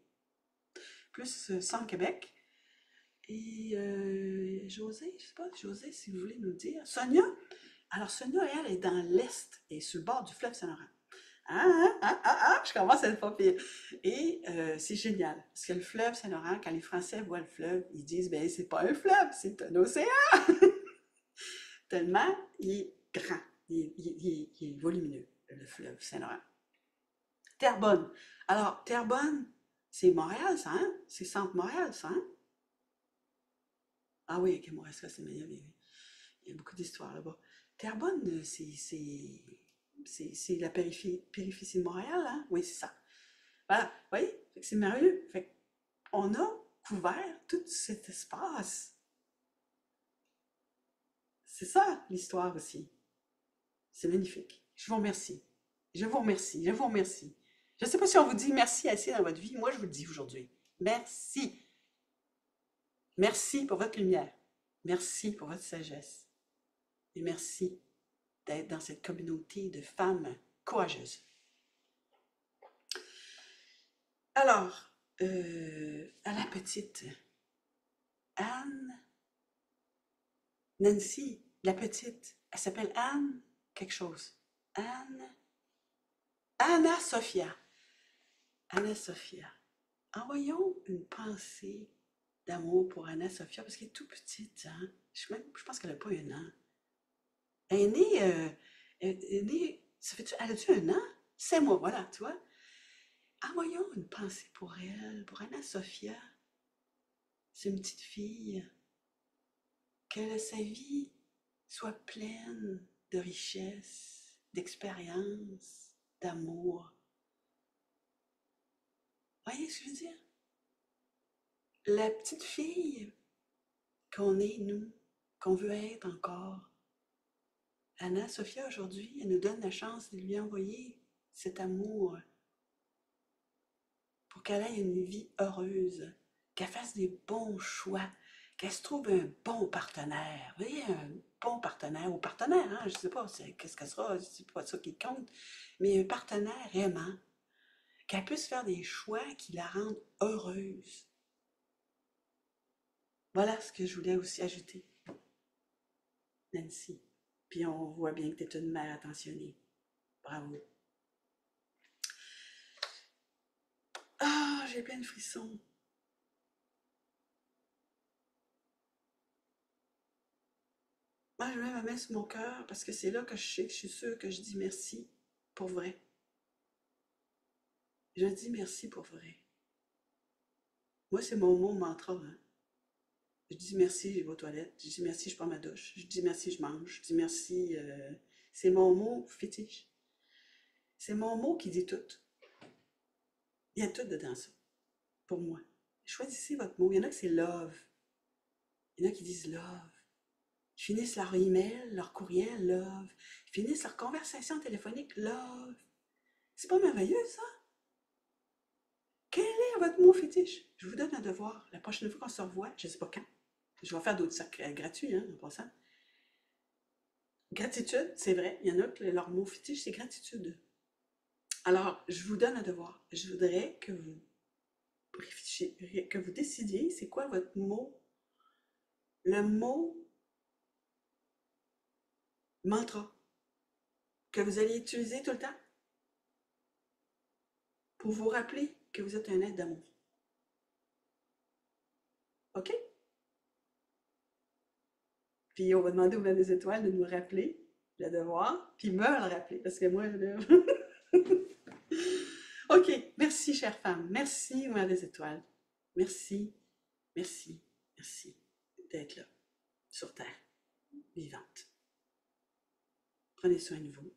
plus sans Québec. Et José, je sais pas, José, si vous voulez nous dire. Sonia, alors Sonia, elle est dans l'Est et sur le bord du fleuve Saint-Laurent. Je commence à être pas pire. Et c'est génial, parce que le fleuve Saint-Laurent, quand les Français voient le fleuve, ils disent, ben c'est pas un fleuve, c'est un océan, tellement il est grand, il est volumineux, le fleuve Saint-Laurent. Terrebonne. Alors, Terrebonne, c'est Montréal, ça, hein? C'est centre Montréal, ça, hein? Ah oui, ok, Montréal, ça, c'est meilleur, mais il y a beaucoup d'histoires là-bas. Terrebonne, c'est la périphérie de Montréal, hein? Oui, c'est ça. Voilà, vous voyez? Fait que c'est merveilleux. Fait qu'on a couvert tout cet espace. C'est ça, l'histoire aussi. C'est magnifique. Je vous remercie. Je vous remercie. Je vous remercie. Je ne sais pas si on vous dit merci assez dans votre vie. Moi, je vous le dis aujourd'hui. Merci. Merci pour votre lumière. Merci pour votre sagesse. Et merci d'être dans cette communauté de femmes courageuses. Alors, à la petite Anne, Nancy, la petite, elle s'appelle Anne quelque chose. Anne, Anna Sophia. Anna Sophia. Envoyons une pensée d'amour pour Anna Sophia parce qu'elle est tout petite, hein? Je pense qu'elle n'a pas un an. Elle est née, elle est née, elle a-tu un an? 5 mois, voilà, tu vois. Envoyons une pensée pour elle, pour Anna Sophia. C'est une petite fille. Que sa vie soit pleine de richesse, d'expérience, d'amour. Voyez ce que je veux dire? La petite fille qu'on est, nous, qu'on veut être encore. Anna Sophia, aujourd'hui, elle nous donne la chance de lui envoyer cet amour pour qu'elle ait une vie heureuse, qu'elle fasse des bons choix, qu'elle se trouve un bon partenaire. Vous voyez, un bon partenaire ou partenaire, hein, je ne sais pas qu'est-ce qu'elle sera, c'est pas ça qui compte, mais un partenaire aimant, qu'elle puisse faire des choix qui la rendent heureuse. Voilà ce que je voulais aussi ajouter, Nancy. Puis on voit bien que tu es une mère attentionnée. Bravo. Ah, j'ai plein de frissons. Moi, je mets ma main sur mon cœur parce que c'est là que je sais que je suis sûre que je dis merci pour vrai. Je dis merci pour vrai. Moi, c'est mon mot mantra, hein. Je dis merci, je vais aux toilettes. Je dis merci, je prends ma douche. Je dis merci, je mange. Je dis merci. C'est mon mot fétiche. C'est mon mot qui dit tout. Il y a tout dedans ça, pour moi. Choisissez votre mot. Il y en a que c'est love. Il y en a qui disent love. Ils finissent leur email, leur courriel, love. Ils finissent leur conversation téléphonique, love. C'est pas merveilleux, ça? Quel est votre mot fétiche? Je vous donne un devoir. La prochaine fois qu'on se revoit, je ne sais pas quand, je vais faire d'autres sacs gratuits, hein, en passant. Gratitude, c'est vrai. Il y en a que leur mot fétiche, c'est gratitude. Alors, je vous donne un devoir. Je voudrais que vous réfléchissiez, que vous décidiez c'est quoi votre mot, le mot mantra que vous allez utiliser tout le temps pour vous rappeler que vous êtes un être d'amour. OK? Puis on va demander au vent des étoiles de nous rappeler le devoir, puis me le rappeler, parce que moi, là... OK, merci, chère femme. Merci, au vent des étoiles. Merci, merci, merci d'être là, sur Terre, vivante. Prenez soin de vous.